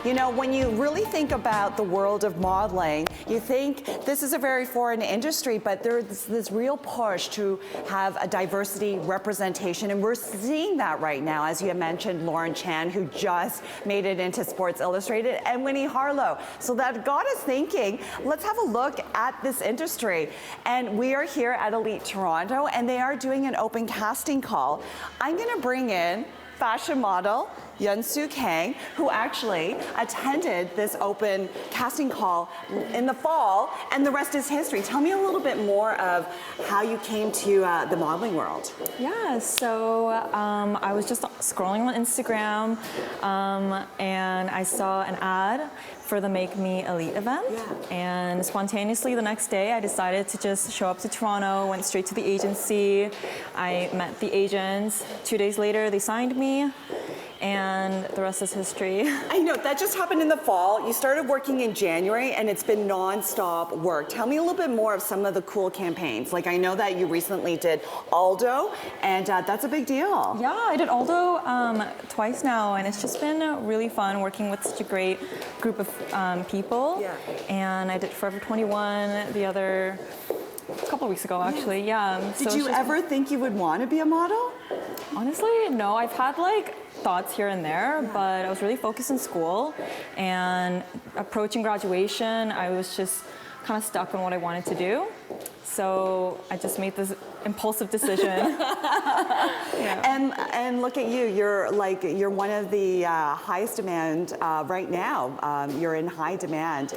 You know, when you really think about the world of modeling, you think this is a very foreign industry, but there's this real push to have a diversity representation, and we're seeing that right now. As you mentioned, Lauren Chan, who just made it into Sports Illustrated, and Winnie Harlow. So that got us thinking, let's have a look at this industry. And we are here at Elite Toronto, and they are doing an open casting call. I'm gonna bring in fashion model Yun-Soo Kang, who actually attended this open casting call in the fall, and the rest is history. Tell me a little bit more of how you came to the modeling world. Yeah, so I was just scrolling on Instagram and I saw an ad for the Make Me Elite event. Yeah. And spontaneously the next day I decided to just show up to Toronto, went straight to the agency. I met the agents. 2 days later they signed me, and the rest is history. I know, that just happened in the fall. You started working in January, and it's been non-stop work. Tell me a little bit more of some of the cool campaigns. Like, I know that you recently did Aldo, and that's a big deal. Yeah, I did Aldo twice now, and it's just been really fun working with such a great group of people. Yeah. And I did Forever 21 the other couple of weeks ago, actually. Yeah. Did you ever think you would want to be a model? Honestly, no. I've had like thoughts here and there, but I was really focused in school, and approaching graduation, I was just kind of stuck on what I wanted to do. So I just made this impulsive decision. Yeah. And look at you, you're one of the highest demand right now. You're in high demand.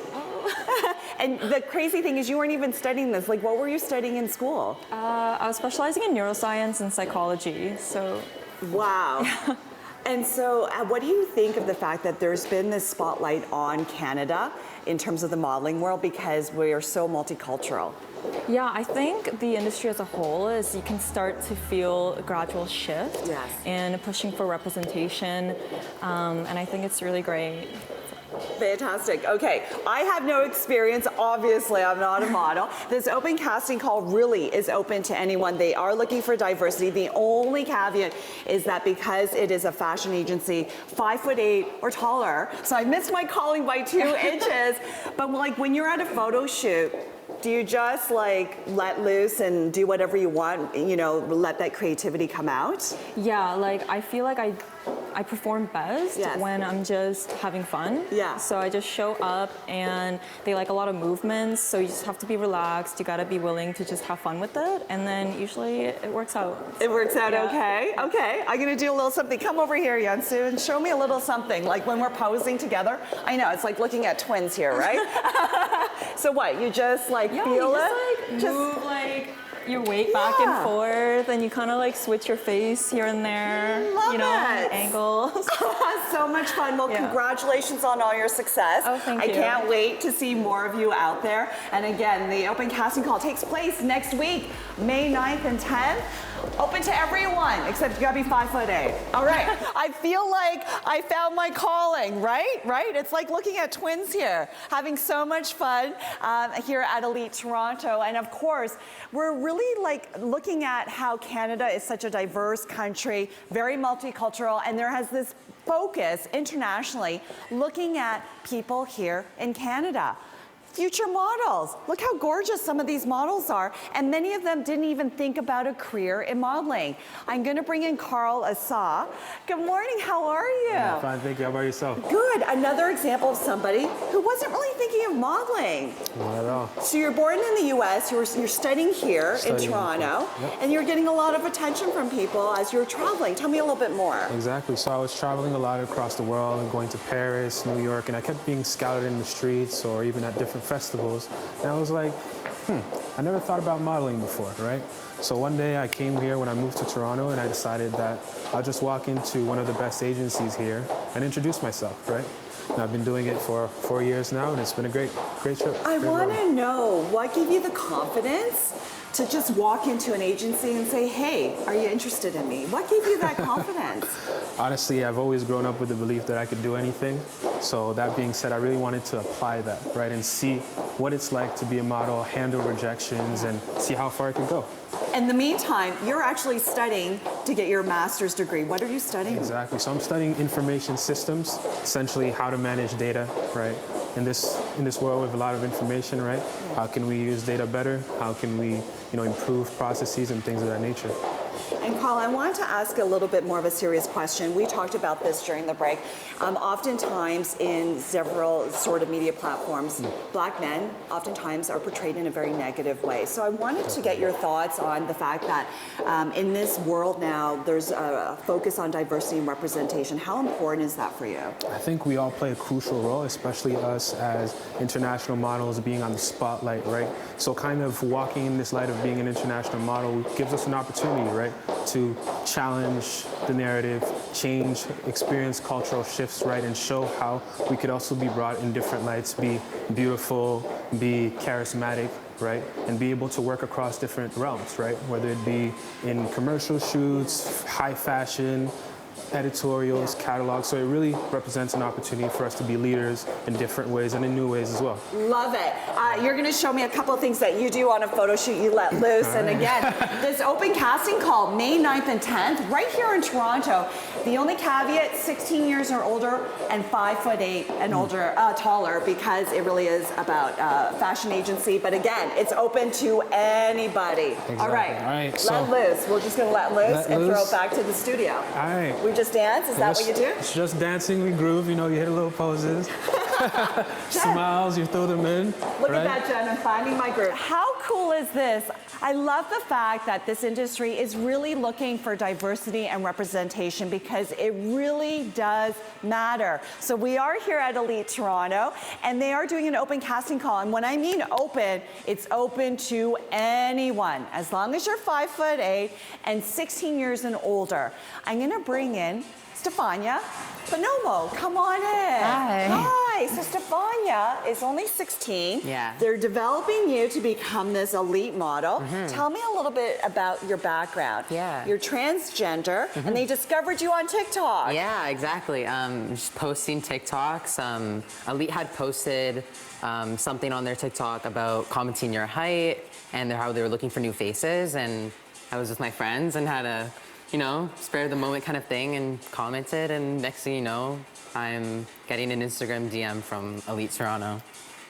And the crazy thing is you weren't even studying this. Like, what were you studying in school? I was specializing in neuroscience and psychology, so. Wow. Yeah. And so what do you think of the fact that there's been this spotlight on Canada in terms of the modeling world because we are so multicultural? Yeah, I think the industry as a whole is you can start to feel a gradual shift in pushing for representation, and I think it's really great. Fantastic. Okay, I have no experience. Obviously, I'm not a model. This open casting call really is open to anyone. They are looking for diversity. The only caveat is that because it is a fashion agency, 5'8" or taller, so I missed my calling by 2 inches. But like when you're at a photo shoot, do you just like let loose and do whatever you want, you know, let that creativity come out? Yeah, like I feel like I perform best when I'm just having fun. Yeah. So I just show up, and they like a lot of movements, so you just have to be relaxed. You gotta be willing to just have fun with it, and then usually it works out. It works out okay? Okay, I'm gonna do a little something. Come over here, Yun-Soo, and show me a little something, like when we're posing together. I know, it's like looking at twins here, right? So what, you just like feel it? Just move like your weight back and forth, and you kind of like switch your face here and there. Love you know, it. angles. So much fun. Well, congratulations on all your success. Oh, thank you. I can't wait to see more of you out there. And again, the open casting call takes place next week, May 9th and 10th. Open to everyone, except you gotta be 5'8". All right, I feel like I found my calling, right? Right? It's like looking at twins here, having so much fun here at Elite Toronto. And of course, we're really like looking at how Canada is such a diverse country, very multicultural, and there has this focus internationally looking at people here in Canada. Future models. Look how gorgeous some of these models are, and many of them didn't even think about a career in modeling. I'm going to bring in Carl Asa. Good morning, how are you? I'm fine, thank you. How about yourself? Good. Another example of somebody who wasn't really thinking of modeling. Not at all. So you're born in the U.S., you're studying here in Toronto, and you're getting a lot of attention from people as you're traveling. Tell me a little bit more. Exactly. So I was traveling a lot across the world and going to Paris, New York, and I kept being scouted in the streets or even at different festivals. And I was like, I never thought about modeling before, right? So one day I came here when I moved to Toronto, and I decided that I'll just walk into one of the best agencies here and introduce myself, right? And I've been doing it for 4 years now, and it's been a great trip. I want to know, what gave you the confidence to just walk into an agency and say, hey, are you interested in me? What gave you that confidence? Honestly, I've always grown up with the belief that I could do anything. So that being said, I really wanted to apply that, right, and see what it's like to be a model, handle rejections, and see how far I could go. In the meantime, you're actually studying to get your master's degree. What are you studying? Exactly. So I'm studying information systems, essentially how to manage data, right? In this world with a lot of information, right? How can we use data better? How can we, improve processes and things of that nature? And Carl, I wanted to ask a little bit more of a serious question. We talked about this during the break. Oftentimes in several sort of media platforms, Black men oftentimes are portrayed in a very negative way. So I wanted to get your thoughts on the fact that in this world now, there's a focus on diversity and representation. How important is that for you? I think we all play a crucial role, especially us as international models being on the spotlight, right? So kind of walking in this light of being an international model gives us an opportunity, right, to challenge the narrative, experience cultural shifts, right, and show how we could also be brought in different lights, be beautiful, be charismatic, right, and be able to work across different realms, right, whether it be in commercial shoots, high fashion, editorials, catalogs. So it really represents an opportunity for us to be leaders in different ways and in new ways as well. Love it. You're going to show me a couple of things that you do on a photo shoot you let loose. And again, this open casting call, May 9th and 10th, right here in Toronto. The only caveat, 16 years or older and 5'8" and older, taller, because it really is about fashion agency. But again, it's open to anybody. Exactly. All right. All right. Let So loose. We're just going to let loose and throw it back to the studio. All right. We just dance? Is that what you do? It's just dancing, we groove, you hit a little poses. Smiles, you throw them in. Look right? at that, Jen. I'm finding my groove. How cool is this? I love the fact that this industry is really looking for diversity and representation because it really does matter. So we are here at Elite Toronto, and they are doing an open casting call. And when I mean open, it's open to anyone, as long as you're 5'8" and 16 years and older. I'm going to bring in Stefania Bonomo, come on in. Hi. Hi. So Stefania is only 16. Yeah. They're developing you to become this elite model. Tell me a little bit about your background. Yeah. You're transgender, and they discovered you on TikTok. Yeah, exactly. Just posting TikToks. Elite had posted something on their TikTok about commenting your height and how they were looking for new faces. And I was with my friends and had a spare the moment kind of thing and commented, and next thing you know, I'm getting an Instagram DM from Elite Toronto.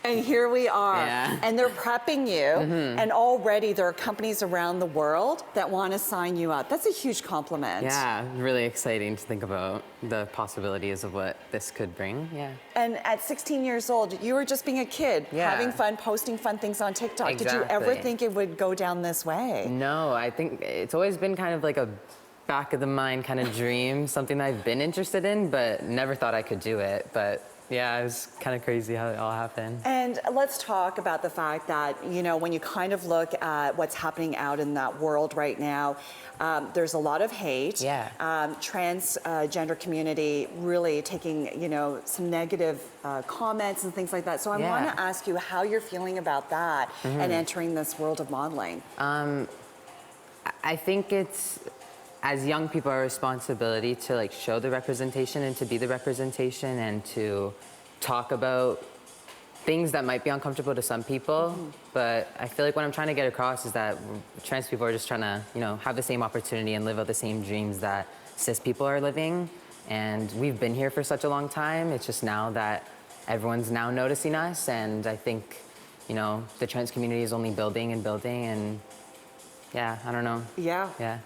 And here we are. Yeah. And they're prepping you, and already there are companies around the world that want to sign you up. That's a huge compliment. Yeah, really exciting to think about the possibilities of what this could bring. Yeah. And at 16 years old, you were just being a kid, Yeah. having fun, posting fun things on TikTok. Did you ever Exactly. think it would go down this way? No, I think it's always been kind of like a back of the mind kind of dream, something that I've been interested in, but never thought I could do it. But yeah, it was kind of crazy how it all happened. And let's talk about the fact that, when you kind of look at what's happening out in that world right now, there's a lot of hate. Yeah. Transgender community really taking, some negative comments and things like that. So I want to ask you how you're feeling about that and entering this world of modeling. I think it's, as young people, our responsibility to show the representation and to be the representation and to talk about things that might be uncomfortable to some people. But I feel like what I'm trying to get across is that trans people are just trying to, have the same opportunity and live out the same dreams that cis people are living. And we've been here for such a long time. It's just now that everyone's now noticing us. And I think, the trans community is only building and building, and yeah, I don't know. Yeah. Yeah.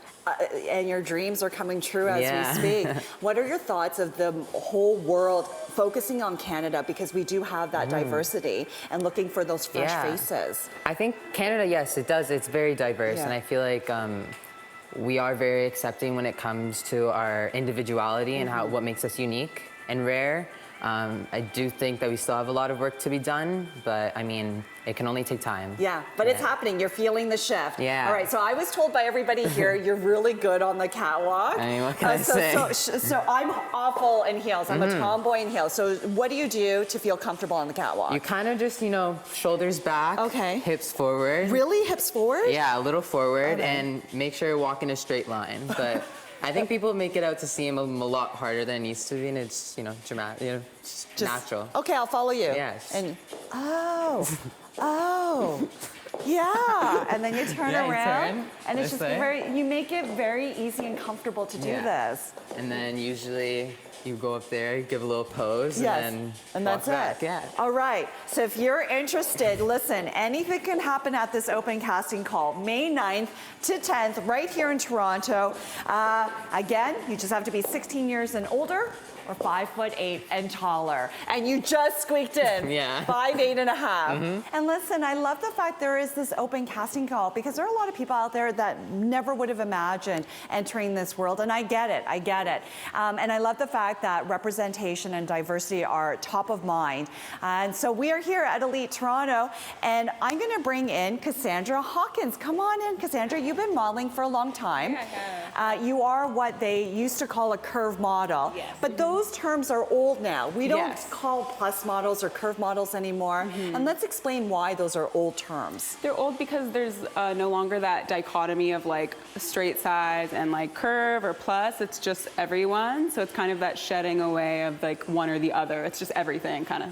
And your dreams are coming true as Yeah. we speak. What are your thoughts of the whole world focusing on Canada, because we do have that diversity and looking for those fresh faces? I think Canada, yes, it does. It's very diverse, Yeah. and I feel like we are very accepting when it comes to our individuality and what makes us unique and rare. I do think that we still have a lot of work to be done, but I mean, it can only take time. Yeah, but it's happening. You're feeling the shift. Yeah. All right, so I was told by everybody here you're really good on the catwalk. I mean, what can I say? So I'm awful in heels. I'm a tomboy in heels. So what do you do to feel comfortable on the catwalk? You kind of just, shoulders back, Okay. hips forward. Really? Hips forward? Yeah, a little forward, Okay. and make sure you walk in a straight line. But I think people make it out to seem a lot harder than it needs to be, and it's, dramatic, just natural. Okay, I'll follow you. Yes. And oh, Yeah, and then you turn Yeah, you around, turn and it's this just way. you make it very easy and comfortable to do this. And then usually you go up there, give a little pose, Yes, and then and walk that's back. it. Yeah. All right, so if you're interested, listen, anything can happen at this open casting call, May 9th to 10th, right here in Toronto. Again, you just have to be 16 years and older, or 5'8" and taller. And you just squeaked in. Yeah. 5'8" and a half. And listen, I love the fact there is this open casting call because there are a lot of people out there that never would have imagined entering this world. And I get it, I get it. And I love the fact that representation and diversity are top of mind. And so we are here at Elite Toronto, and I'm gonna bring in Cassandra Hawkins. Come on in, Cassandra. You've been modeling for a long time. You are what they used to call a curve model. Yes. But those terms are old now. We don't Yes. call plus models or curve models anymore. And let's explain why those are old terms. They're old because there's no longer that dichotomy of like straight size and like curve or plus. It's just everyone. So it's kind of that shedding away of like one or the other. It's just everything kind of.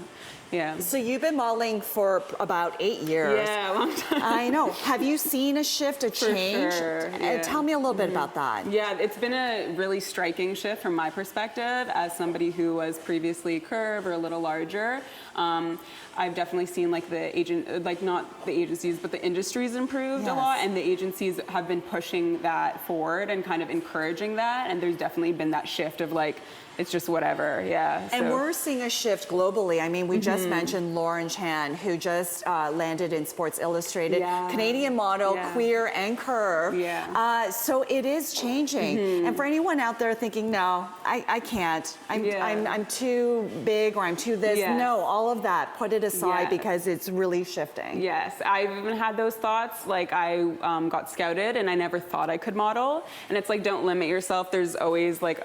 Yeah. So you've been modeling for about 8 years. Yeah, a long time. I know. Have you seen a shift, a change? sure, yeah. Tell me a little bit about that. Yeah, it's been a really striking shift from my perspective as somebody who was previously curve or a little larger. I've definitely seen like not the agencies, but the industry's improved a lot, and the agencies have been pushing that forward and kind of encouraging that. And there's definitely been that shift of like, it's just whatever, yeah. And so. we're seeing a shift globally. I mean, we just mentioned Lauren Chan, who just landed in Sports Illustrated, Yeah. Canadian model, Yeah. queer and curve. Yeah. So it is changing. And for anyone out there thinking, no, I can't. I'm too big or I'm too this. Yes. No, all of that, put it aside Yes. because it's really shifting. Yes, I've even had those thoughts. Like I got scouted and I never thought I could model. And it's like, don't limit yourself. There's always like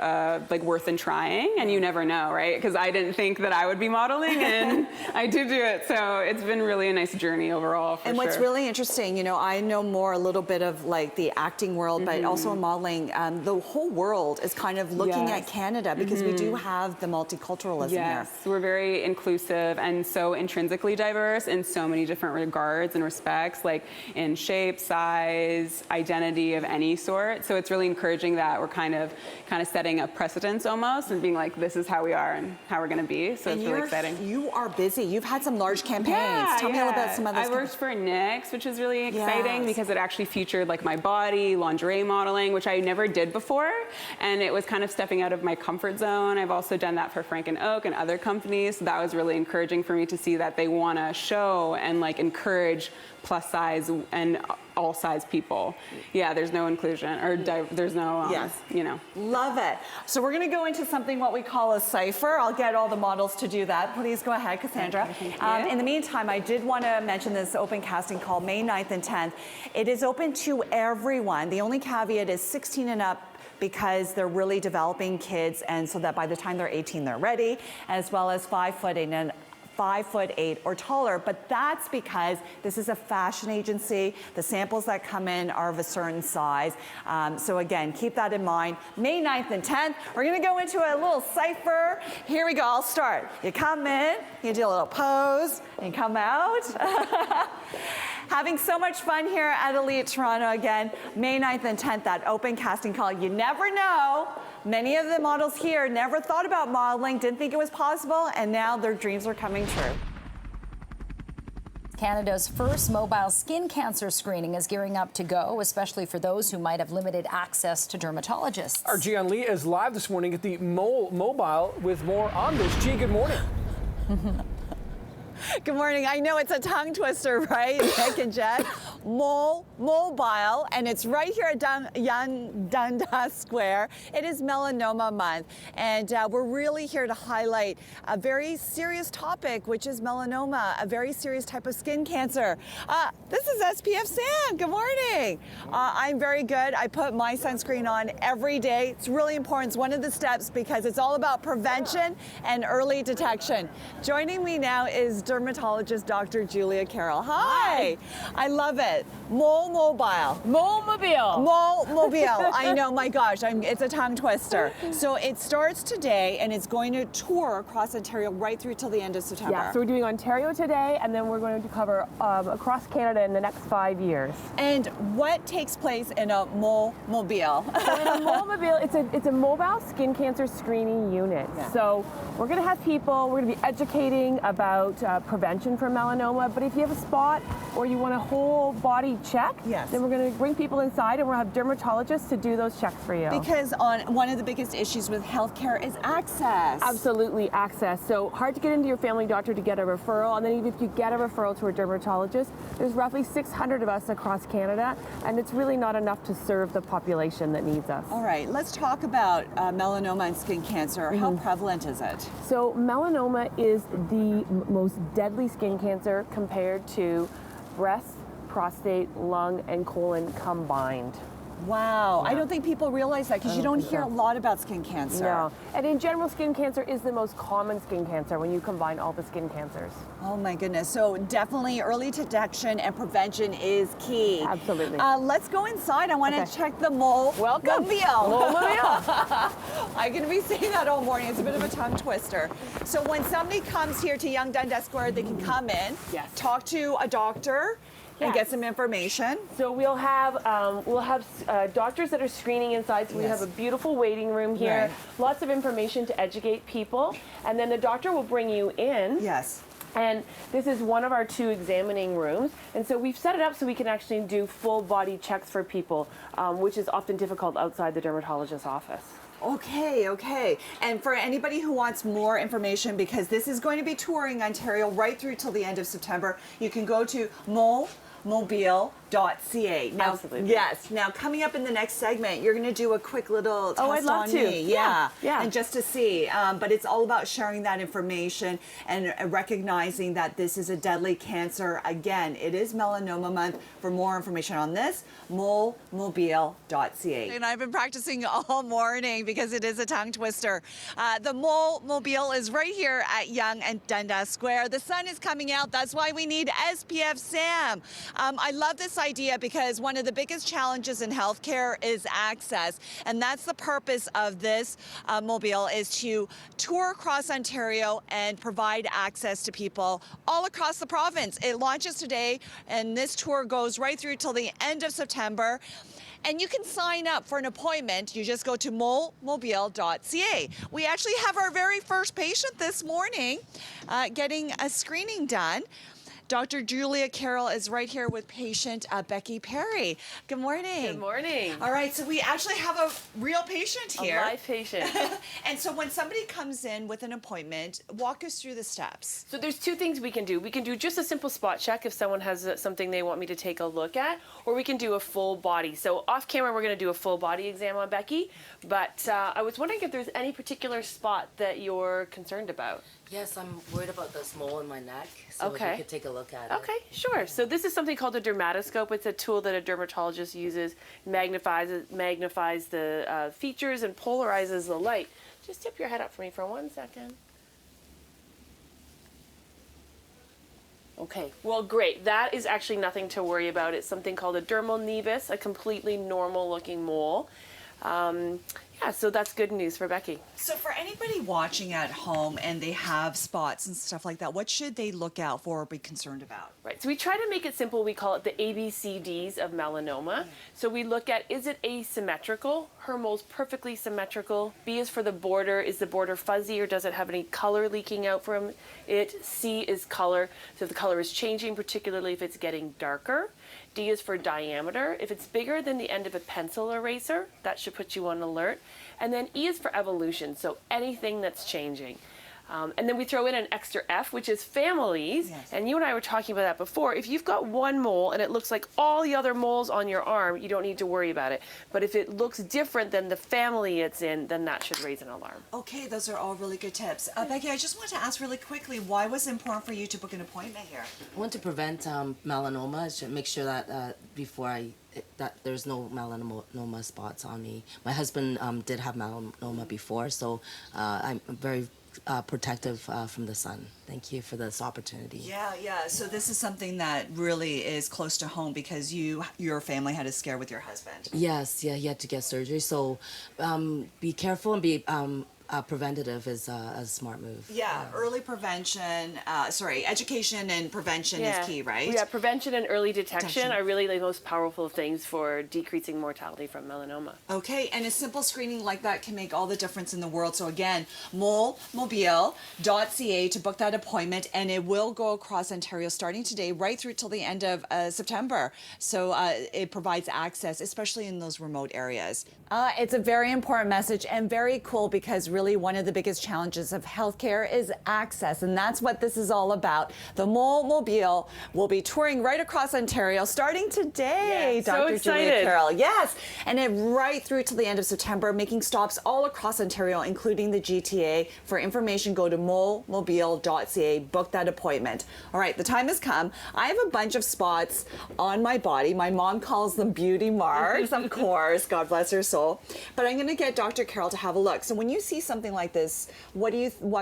worth in trying, and you never know, right? Because I didn't think that I would be modeling, and I did do it. So it's been really a nice journey overall. And what's sure. really interesting, you know, I know more a little bit of like the acting world, but also in modeling, the whole world is kind of looking at Canada because we do have the multiculturalism here. Yes, we're very inclusive and so intrinsically diverse in so many different regards and respects, like in shape, size, identity of any sort. So it's really encouraging that we're kind of setting a precedence almost and being like, this is how we are and how we're going to be. So it's really exciting. You are busy. You've had some large campaigns. Tell me a little bit about some of those. I worked for NYX, which is really exciting Yes. because it actually featured like my body, lingerie modeling, which I never did before. And it was kind of stepping out of my comfort zone. I've also done that for Frank and Oak and other companies. So that was really encouraging for me to see that they want to show and like encourage plus size and all size people. Yeah, there's no inclusion or there's no, you know. Love it. So we're going to go into something what we call a cipher. I'll get all the models to do that. Please go ahead, Cassandra. In the meantime, I did want to mention this open casting call May 9th and 10th. It is open to everyone. The only caveat is 16 and up because they're really developing kids, and so that by the time they're 18, they're ready, as well as 5'8" or taller, but that's because this is a fashion agency. The samples that come in are of a certain size. So again, keep that in mind. May 9th and 10th, we're gonna go into a little cipher. Here we go, I'll start. You come in, you do a little pose, and come out. Having so much fun here at Elite Toronto again. May 9th and 10th, that open casting call. You never know. Many of the models here never thought about modeling, didn't think it was possible, and now their dreams are coming true. Canada's first mobile skin cancer screening is gearing up to go, especially for those who might have limited access to dermatologists. Our Gian Lee is live this morning at the Mobile with more on this. G, good morning. Good morning. I know it's a tongue twister, right, Nick and Jen? Mobile, and it's right here at Dundas Square. It is Melanoma Month, and we're really here to highlight a very serious topic, which is melanoma, a very serious type of skin cancer. This is SPF Sam. Good morning. I'm very good. I put my sunscreen on every day. It's really important. It's one of the steps because it's all about prevention and early detection. Joining me now is dermatologist Dr. Julia Carroll. Hi. I love it. it. Mole Mobile. Mole-mobile. Mole Mobile. I know, my gosh, it's a tongue twister. So it starts today and it's going to tour across Ontario right through till the end of September. Yeah, so we're doing Ontario today, and then we're going to cover across Canada in the next 5 years. And what takes place in a Mole Mobile? So in a mobile, it's a mobile skin cancer screening unit. Yeah. So we're going to have people, we're going to be educating about prevention for melanoma, but if you have a spot or you want a whole body check, Yes. then we're going to bring people inside and we'll have dermatologists to do those checks for you. Because one of the biggest issues with healthcare is access. Absolutely, access. So hard to get into your family doctor to get a referral, and then even if you get a referral to a dermatologist, there's roughly 600 of us across Canada, and it's really not enough to serve the population that needs us. All right, let's talk about melanoma and skin cancer. How prevalent is it? So melanoma is the most deadly skin cancer compared to breast, prostate, lung, and colon combined. Wow, I don't think people realize that because you don't hear a lot about skin cancer. No. And in general, skin cancer is the most common skin cancer when you combine all the skin cancers. Oh my goodness. So definitely early detection and prevention is key. Absolutely. Let's go inside. I want to check the mole. Welcome. Mobile. I'm going to be saying that all morning. It's a bit of a tongue twister. So when somebody comes here to Yonge Dundas Square, they can come in, Yes. talk to a doctor, and get some information. So we'll have doctors that are screening inside. So we Yes. have a beautiful waiting room here, Right. lots of information to educate people, and then the doctor will bring you in. Yes. And this is one of our 2 examining rooms. And so we've set it up so we can actually do full body checks for people, which is often difficult outside the dermatologist's office. Okay. And for anybody who wants more information, because this is going to be touring Ontario right through till the end of September, you can go to molemobile.ca. Now, Absolutely. yes. Now, coming up in the next segment, you're going to do a quick little test I'd love on to. me. Yeah. And just to see. But it's all about sharing that information and recognizing that this is a deadly cancer. Again, it is Melanoma Month. For more information on this, molemobile.ca. And I've been practicing all morning because it is a tongue twister. The Mole Mobile is right here at Yonge and Dundas Square. The sun is coming out. That's why we need SPF Sam. I love this idea because one of the biggest challenges in healthcare is access. And that's the purpose of this mobile, is to tour across Ontario and provide access to people all across the province. It launches today and this tour goes right through till the end of September. And you can sign up for an appointment. You just go to molemobile.ca. We actually have our very first patient this morning getting a screening done. Dr. Julia Carroll is right here with patient Becky Perry. Good morning. Good morning. All right, so we actually have a real patient here. A live patient. And so when somebody comes in with an appointment, walk us through the steps. So there's 2 things we can do. We can do just a simple spot check if someone has something they want me to take a look at, or we can do a full body. So off camera, we're going to do a full body exam on Becky, but I was wondering if there's any particular spot that you're concerned about. Yes, I'm worried about this mole in my neck, so if Okay. you could take a look at it. Okay, sure. So this is something called a dermatoscope. It's a tool that a dermatologist uses, magnifies the features and polarizes the light. Just tip your head up for me for 1 second. Okay, well, great. That is actually nothing to worry about. It's something called a dermal nevus, a completely normal looking mole. Yeah, so that's good news for Becky. So for anybody watching at home and they have spots and stuff like that, what should they look out for or be concerned about? Right, so we try to make it simple. We call it the ABCDs of melanoma. So we look at, is it asymmetrical? Her mole's perfectly symmetrical. B is for the border. Is the border fuzzy or does it have any color leaking out from it? C is color. So if the color is changing, particularly if it's getting darker. D is for diameter. If it's bigger than the end of a pencil eraser, that should put you on alert. And then E is for evolution, so anything that's changing. And then we throw in an extra F, which is families. Yes. And you and I were talking about that before. If you've got one mole and it looks like all the other moles on your arm, you don't need to worry about it. But if it looks different than the family it's in, then that should raise an alarm. Okay, those are all really good tips. Becky, I just want to ask really quickly, why was it important for you to book an appointment here? I want to prevent melanoma, to make sure that that there's no melanoma spots on me. My husband did have melanoma before, so I'm very protective from the sun. Thank you for this opportunity. Yeah. So this is something that really is close to home because your family had a scare with your husband. Yes, yeah, he had to get surgery. So be careful and be preventative is a smart move. Yeah, early prevention, education and prevention is key, right? Yeah, prevention and early detection are really the most powerful things for decreasing mortality from melanoma. Okay, and a simple screening like that can make all the difference in the world. So again, molemobile.ca to book that appointment, and it will go across Ontario starting today right through till the end of September. So it provides access, especially in those remote areas. It's a very important message and very cool because really one of the biggest challenges of healthcare is access, and that's what this is all about. The Mole Mobile will be touring right across Ontario starting today, Dr. Julia Carroll. Yes, and it right through to the end of September, making stops all across Ontario, including the GTA. For information, go to molemobile.ca, book that appointment. All right, the time has come. I have a bunch of spots on my body. My mom calls them beauty marks, of course, God bless her soul. But I'm going to get Dr. Carroll to have a look. So when you see something like this, what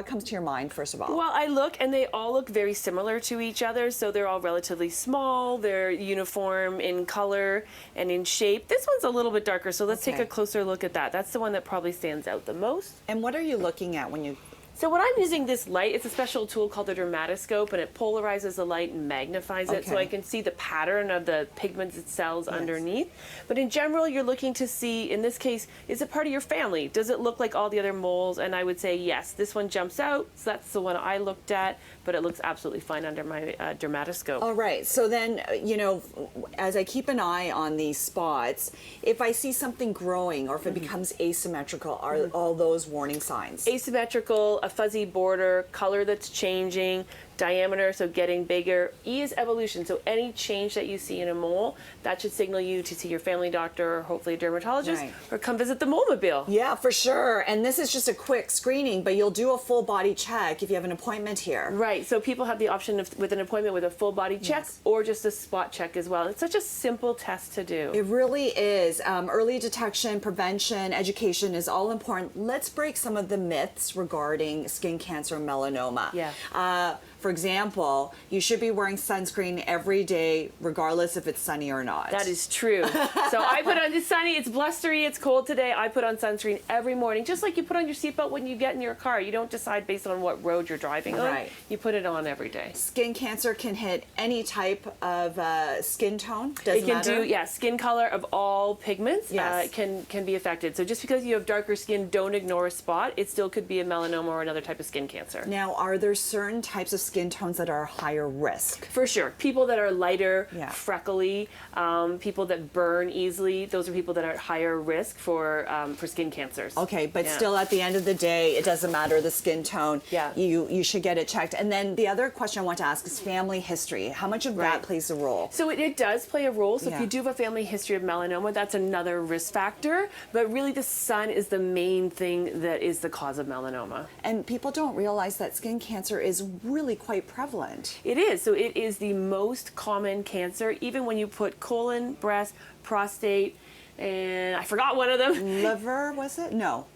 comes to your mind, first of all? Well, I look, and they all look very similar to each other. So they're all relatively small. They're uniform in color and in shape. This one's a little bit darker, so let's take a closer look at that. That's the one that probably stands out the most. And what are you looking at when you... So when I'm using this light, it's a special tool called the dermatoscope, and it polarizes the light and magnifies it, so I can see the pattern of the pigments it cells underneath. But in general, you're looking to see, in this case, is it part of your family? Does it look like all the other moles? And I would say yes. This one jumps out, so that's the one I looked at, but it looks absolutely fine under my dermatoscope. All right. So then, as I keep an eye on these spots, if I see something growing or if it becomes asymmetrical, are all those warning signs? Asymmetrical, a fuzzy border, color that's changing, diameter, so getting bigger. E is evolution, so any change that you see in a mole, that should signal you to see your family doctor or hopefully a dermatologist, or come visit the Mole Mobile. Yeah, for sure. And this is just a quick screening, but you'll do a full body check if you have an appointment here. Right, so people have the option of, with an appointment with a full body check or just a spot check as well. It's such a simple test to do. It really is. Early detection, prevention, education is all important. Let's break some of the myths regarding skin cancer and melanoma. For example, you should be wearing sunscreen every day, regardless if it's sunny or not. That is true. So I put on, it's sunny, it's blustery, it's cold today. I put on sunscreen every morning, just like you put on your seatbelt when you get in your car. You don't decide based on what road you're driving on. You put it on every day. Skin cancer can hit any type of skin tone. It can do, skin color of all pigments can be affected. So just because you have darker skin, don't ignore a spot. It still could be a melanoma or another type of skin cancer. Now, are there certain types of skin tones that are higher risk? For sure. People that are lighter, freckly, people that burn easily, those are people that are at higher risk for skin cancers. Okay, but still at the end of the day, it doesn't matter the skin tone. You should get it checked. And then the other question I want to ask is family history. How much of that plays a role? So it does play a role. So if you do have a family history of melanoma, that's another risk factor. But really the sun is the main thing that is the cause of melanoma. And people don't realize that skin cancer is really quite prevalent. It is. So it is the most common cancer, even when you put colon, breast, prostate, and I forgot one of them. Liver, was it? No.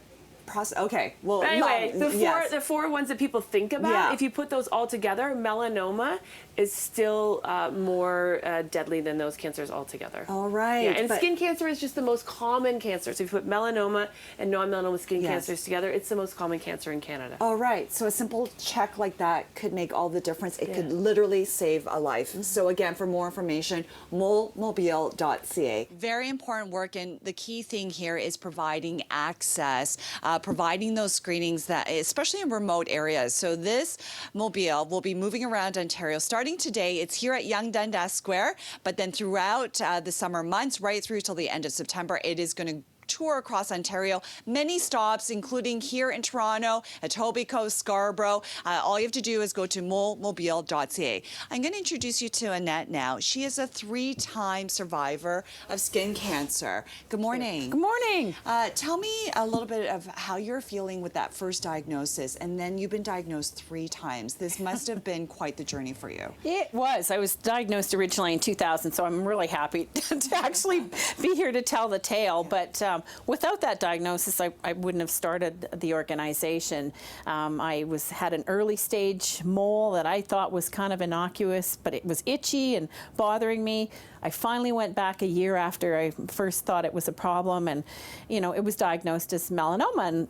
Okay. Well, anyway, the four ones that people think about, if you put those all together, melanoma is still more deadly than those cancers altogether. All right. And skin cancer is just the most common cancer. So if you put melanoma and non-melanoma skin cancers together, it's the most common cancer in Canada. All right. So a simple check like that could make all the difference. It could literally save a life. So again, for more information, molemobile.ca. Very important work, and the key thing here is providing access, providing those screenings, that especially in remote areas. So this mobile will be moving around Ontario starting today. It's here at Yonge Dundas Square, but then throughout the summer months, right through till the end of September, it is going to tour across Ontario. Many stops, including here in Toronto, Etobicoke, Scarborough. All you have to do is go to molemobile.ca. I'm going to introduce you to Annette now. She is a 3-time survivor of skin cancer. Good morning. Good morning. Tell me a little bit of how you're feeling with that first diagnosis, and then you've been diagnosed 3 times. This must have been quite the journey for you. It was. I was diagnosed originally in 2000, so I'm really happy to actually be here to tell the tale. But Without that diagnosis, I wouldn't have started the organization. I had an early stage mole that I thought was kind of innocuous, but it was itchy and bothering me. I finally went back a year after I first thought it was a problem, and it was diagnosed as melanoma, and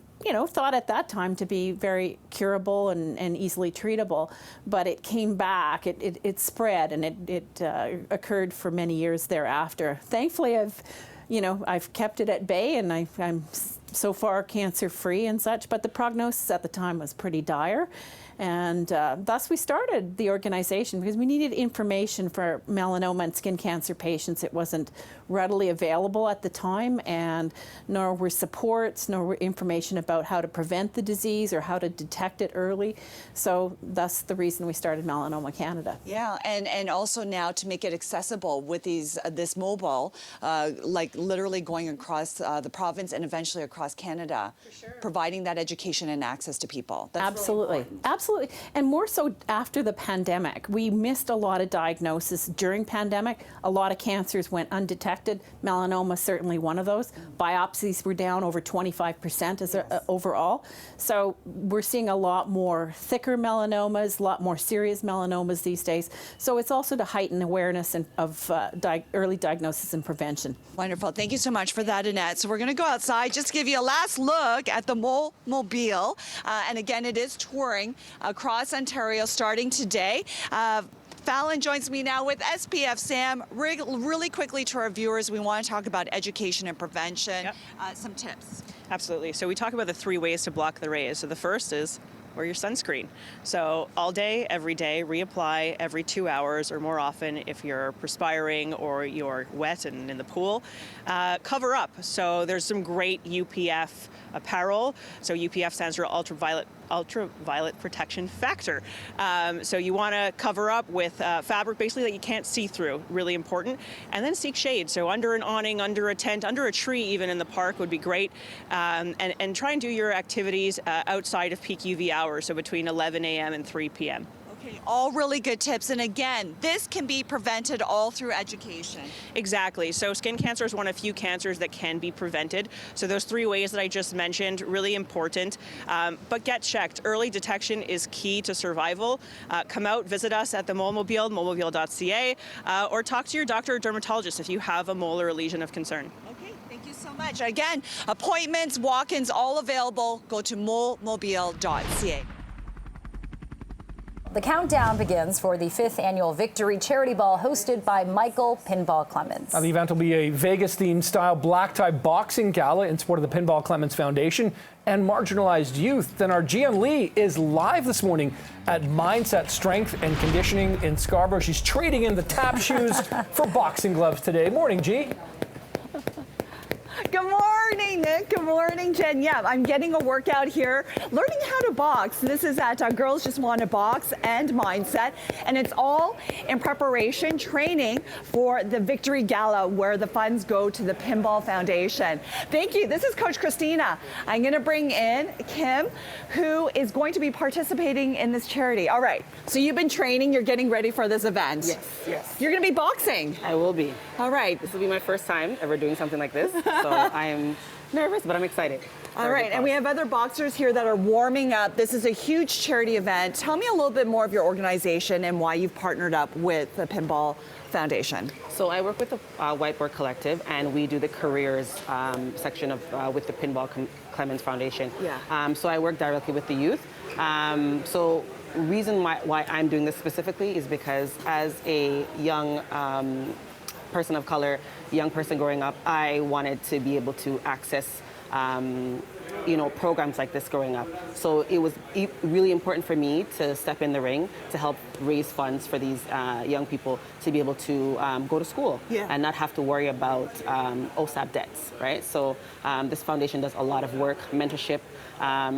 thought at that time to be very curable and easily treatable. But it came back, it spread, and it occurred for many years thereafter. Thankfully, I've kept it at bay, and I'm so far cancer-free and such, but the prognosis at the time was pretty dire. And thus we started the organization because we needed information for melanoma and skin cancer patients. It wasn't readily available at the time, and nor were supports, nor were information about how to prevent the disease or how to detect it early. So thus the reason we started Melanoma Canada. Yeah, and also now to make it accessible with this mobile, like literally going across the province and eventually across Canada, providing that education and access to people. That's Absolutely. Really Absolutely. And more so after the pandemic. We missed a lot of diagnosis during pandemic. A lot of cancers went undetected. Melanoma certainly one of those. Biopsies were down over 25% as overall. So we're seeing a lot more thicker melanomas, a lot more serious melanomas these days. So it's also to heighten awareness of early diagnosis and prevention. Wonderful. Thank you so much for that, Annette. So we're going to go outside, just give you a last look at the Mole Mobile. And again, it is touring across Ontario starting today. Fallon joins me now with SPF Sam. Really quickly to our viewers, we want to talk about education and prevention. Yep. Some tips. Absolutely. So we talk about the 3 ways to block the rays. So the first is wear your sunscreen. So all day, every day, reapply every 2 hours or more often if you're perspiring or you're wet and in the pool. Cover up. So there's some great UPF apparel. So UPF stands for ultraviolet protection factor. So you want to cover up with fabric basically that you can't see through, really important. And then seek shade. So under an awning, under a tent, under a tree even in the park would be great. And try and do your activities outside of peak UV hours, so between 11 a.m. and 3 p.m. Okay, all really good tips. And again, this can be prevented all through education. Exactly. So skin cancer is one of few cancers that can be prevented. So those 3 ways that I just mentioned, really important. But get checked. Early detection is key to survival. Come out, visit us at the Mole Mobile, molemobile.ca, or talk to your doctor or dermatologist if you have a mole or a lesion of concern. Okay, thank you so much. Again, appointments, walk-ins, all available. Go to molemobile.ca. The countdown begins for the 5th annual Victory Charity Ball hosted by Michael Pinball Clemens. Now, the event will be a Vegas-themed style black tie boxing gala in support of the Pinball Clemens Foundation and marginalized youth. Then our GM Lee is live this morning at Mindset Strength and Conditioning in Scarborough. She's trading in the tap shoes for boxing gloves today. Morning, G. Good morning, Nick. Good morning, Jen. Yeah, I'm getting a workout here, learning how to box. This is at Girls Just Want to Box and Mindset, and it's all in preparation, training for the Victory Gala, where the funds go to the Pinball Foundation. Thank you. This is Coach Christina. I'm going to bring in Kim, who is going to be participating in this charity. All right, so you've been training. You're getting ready for this event. Yes. You're going to be boxing. I will be. All right. This will be my first time ever doing something like this, so I am nervous, but I'm excited. All right, and we have other boxers here that are warming up. This is a huge charity event. Tell me a little bit more of your organization and why you've partnered up with the Pinball Foundation. So I work with the Whiteboard Collective, and we do the careers section of with the Pinball Clemens Foundation. Yeah. So I work directly with the youth. So reason why I'm doing this specifically is because as a young person of color, young person growing up, I wanted to be able to access programs like this growing up. So it was really important for me to step in the ring to help raise funds for these young people to be able to go to school and not have to worry about OSAP debts, right? So this foundation does a lot of work, mentorship,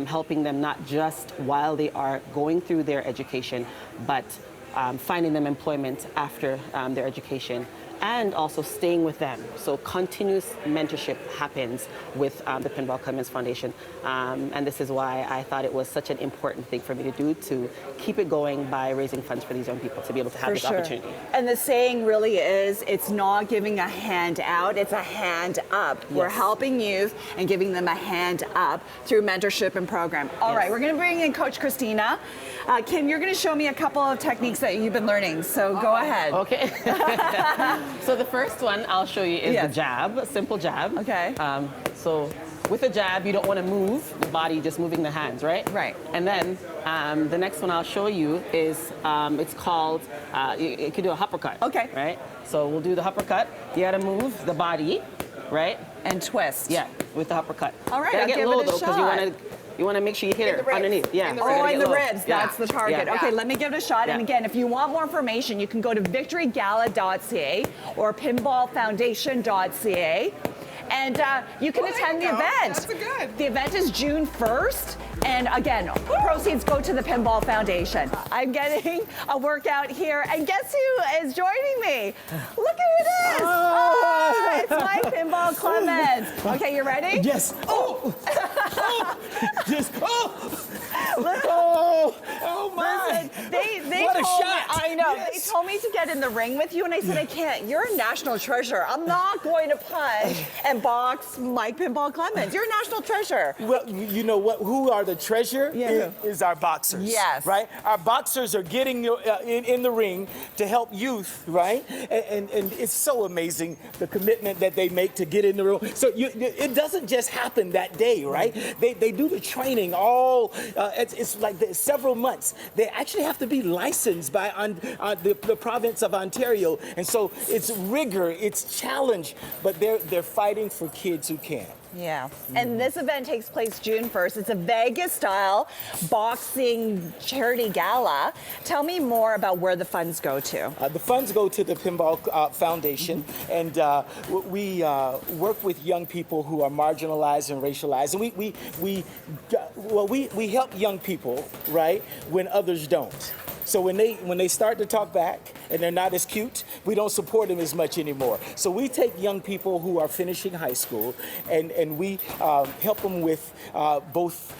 helping them not just while they are going through their education, but finding them employment after their education. and also staying with them. So continuous mentorship happens with the Pinball Clemens Foundation. And this is why I thought it was such an important thing for me to do, to keep it going by raising funds for these young people to be able to have this opportunity. And the saying really is, it's not giving a hand out, it's a hand up. Yes. We're helping youth and giving them a hand up through mentorship and program. All right, we're going to bring in Coach Christina. Kim, you're going to show me a couple of techniques that you've been learning, so go ahead. Okay. So the first one I'll show you is the jab, a simple jab. Okay. So with a jab, you don't want to move the body, just moving the hands, right? Right. And then the next one I'll show you is, it's called, you can do a uppercut. Okay. Right? So we'll do the uppercut. You got to move the body, right? And twist. Yeah, with the uppercut. All right, Gotta I'll get give low, it a though, shot. You want to make sure you hit it underneath. Yeah. Oh, in the ribs. That's the target. Yeah. Okay, let me give it a shot. And again, if you want more information, you can go to victorygala.ca or pinballfoundation.ca. And you can attend the event. That's good. The event is June 1st. And again, proceeds go to the Pinball Foundation. I'm getting a workout here. And guess who is joining me? Look at who it is. Oh, it's my Pinball Clemens. Okay, you ready? Yes. Oh. Yes. Oh. Oh my. Listen, they what a told shot. Me, I know. Yes. They told me to get in the ring with you, and I said, I can't. You're a national treasure. I'm not going to punch and box Mike Pinball Clemens. You're a national treasure. Well, you know what? Who are the treasure? Yeah. Is our boxers. Yes. Right? Our boxers are getting in the ring to help youth, right? And it's so amazing the commitment that they make to get in the room. So it doesn't just happen that day, right? They do the training all, it's like several months. They actually have to be licensed by the province of Ontario. And so it's rigor, it's challenge, but they're fighting for kids who can't. Yeah. And this event takes place June 1st. It's a Vegas-style boxing charity gala. Tell me more about where the funds go to. The funds go to the Pinball Foundation, and we work with young people who are marginalized and racialized. And we help young people, right, when others don't. So when they start to talk back and they're not as cute, we don't support them as much anymore. So we take young people who are finishing high school and we help them with both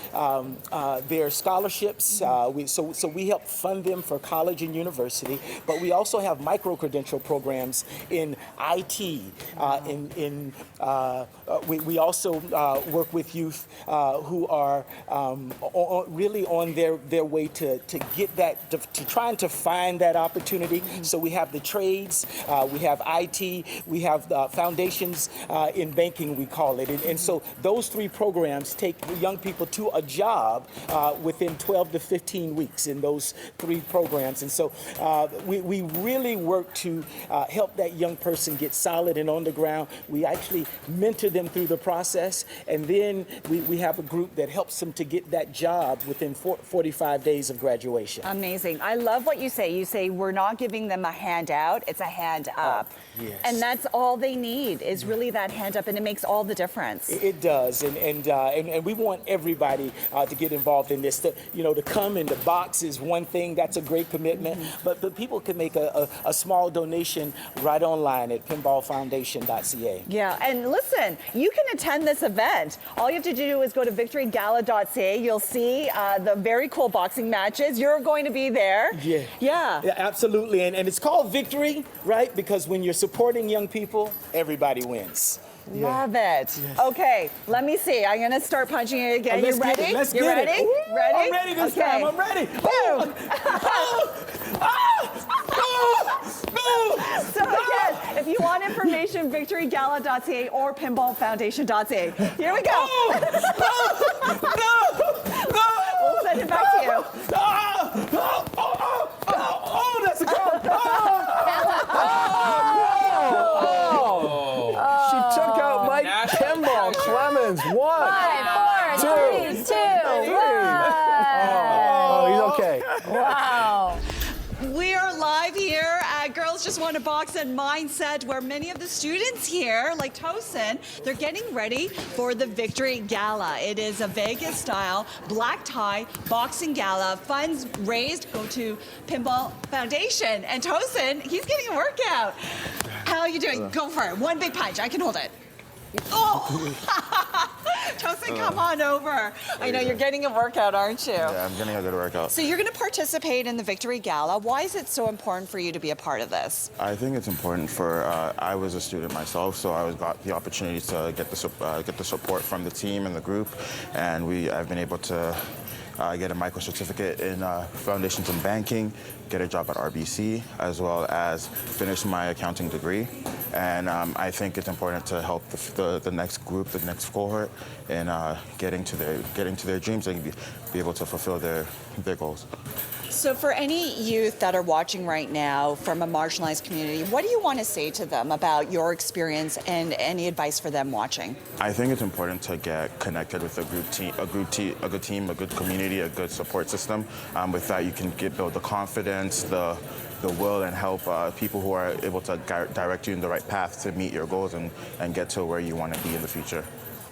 their scholarships. So we help fund them for college and university, but we also have micro-credential programs in IT. We also work with youth who are really on their way to get that, to trying to find that opportunity. So we have the trades, we have IT, we have foundations in banking, we call it. And so those three programs take young people to a job within 12 to 15 weeks in those three programs. And so we really work to help that young person get solid and on the ground. We actually mentor them through the process, and then we have a group that helps them to get that job within 45 days of graduation. Amazing. I love what you say. You say we're not giving them a hand out, it's a hand up. Yes. And that's all they need is really that hand up, and it makes all the difference. It does, and we want everybody to get involved in this. To come and to box is one thing, that's a great commitment, but people can make a small donation right online at pinballfoundation.ca. Yeah, and listen, you can attend this event. All you have to do is go to victorygala.ca. You'll see the very cool boxing matches. You're going to be there. Yeah, absolutely, and it's called Victory, right? Because when you're supporting young people, everybody wins. Love it. Yes. Okay, let me see. I'm gonna start punching it again. You ready? Let's you get ready? it. Ooh, ready? I'm ready this time. I'm ready. Boom. So again, if you want information, victorygala.ca or pinballfoundation.ca. Here we go. We'll send it back to you. Oh, that's a goal. She took out Mike Pinball Clemens. 1, 5, 4, 3, 2, 1. Oh, he's okay. Wow. We are live here at Girls Just Want to Box and Mindset, where many of the students here, like Tosin, they're getting ready for the Victory Gala. It is a Vegas-style black tie boxing gala. Funds raised go to Pinball Foundation. And Tosin, he's getting a workout. How are you doing? Go for it. One big punch. I can hold it. Oh! Tosin, come on over. I know you're getting a workout, aren't you? Yeah, I'm getting a good workout. So you're going to participate in the Victory Gala. Why is it so important for you to be a part of this? I think it's important for, I was a student myself, so I got the opportunity to get the support from the team and the group, and I've been able to get a micro certificate in foundations in banking, get a job at RBC, as well as finish my accounting degree. And I think it's important to help the next group, the next cohort, in getting to their dreams and be able to fulfill their goals. So for any youth that are watching right now from a marginalized community, what do you want to say to them about your experience and any advice for them watching? I think it's important to get connected with a good team, a good community, a good support system. With that, you can build the confidence, the will, and help people who are able to direct you in the right path to meet your goals and get to where you want to be in the future.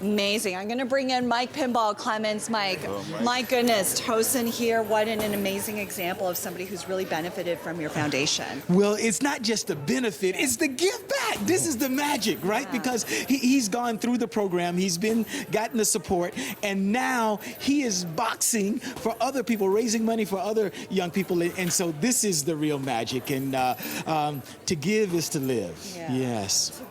Amazing. I'm going to bring in Mike Pinball Clements. Mike, my goodness, Tosin here. What an amazing example of somebody who's really benefited from your foundation. Well, it's not just the benefit, it's the give back. This is the magic, right? Yeah. Because he's gone through the program, he's gotten the support, and now he is boxing for other people, raising money for other young people. And so this is the real magic. And to give is to live. Yeah. Yes.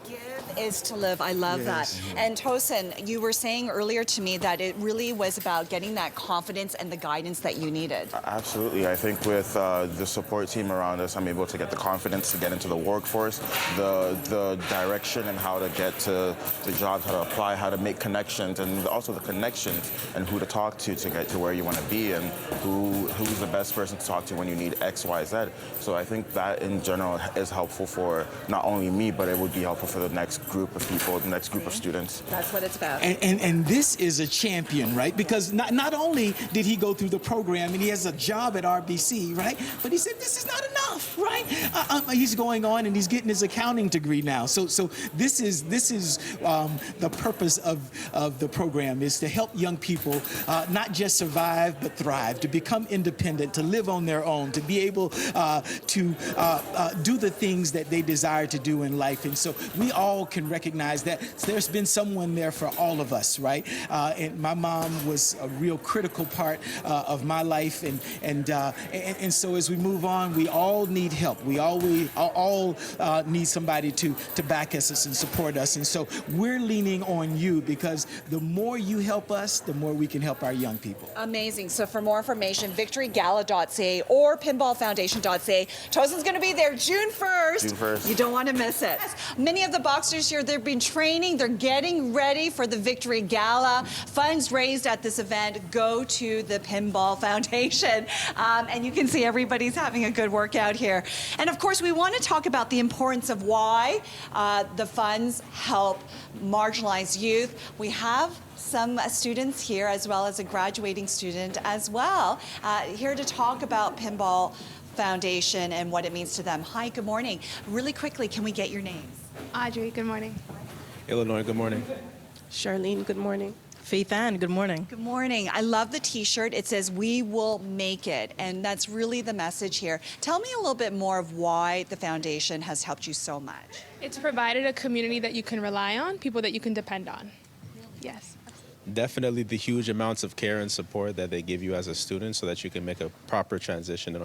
Is to live. I love that. And Tosin, you were saying earlier to me that it really was about getting that confidence and the guidance that you needed. Absolutely. I think with the support team around us, I'm able to get the confidence to get into the workforce, the direction and how to get to the jobs, how to apply, how to make connections, and also the connections and who to talk to get to where you want to be, and who's the best person to talk to when you need X, Y, Z. So I think that in general is helpful for not only me, but it would be helpful for the next group of people, the next group of students. That's what it's about. And this is a champion, right? Because not only did he go through the program and he has a job at RBC, right? But he said this is not enough, right? He's going on and he's getting his accounting degree now. So this is the purpose of the program, is to help young people not just survive but thrive, to become independent, to live on their own, to be able to do the things that they desire to do in life. And so we all can recognize that there's been someone there for all of us, right? And my mom was a real critical part of my life, and so as we move on, we all need help. We all need somebody to back us and support us, and so we're leaning on you, because the more you help us, the more we can help our young people. Amazing. So for more information, victorygala.ca or pinballfoundation.ca. Tosin's going to be there June 1st. June 1st. You don't want to miss it. Many of the boxers here, they've been training, they're getting ready for the Victory Gala. Funds raised at this event go to the Pinball Foundation. And you can see everybody's having a good workout here. And of course, we want to talk about the importance of why the funds help marginalized youth. We have some students here, as well as a graduating student as well, here to talk about Pinball Foundation and what it means to them. Hi, good morning. Really quickly, can we get your names? Audrey, good morning. Illinois, good morning. Charlene, good morning. Faith Ann, good morning. Good morning. I love the t-shirt. It says, "We will make it." And that's really the message here. Tell me a little bit more of why the foundation has helped you so much. It's provided a community that you can rely on, people that you can depend on. Yes. Definitely the huge amounts of care and support that they give you as a student so that you can make a proper transition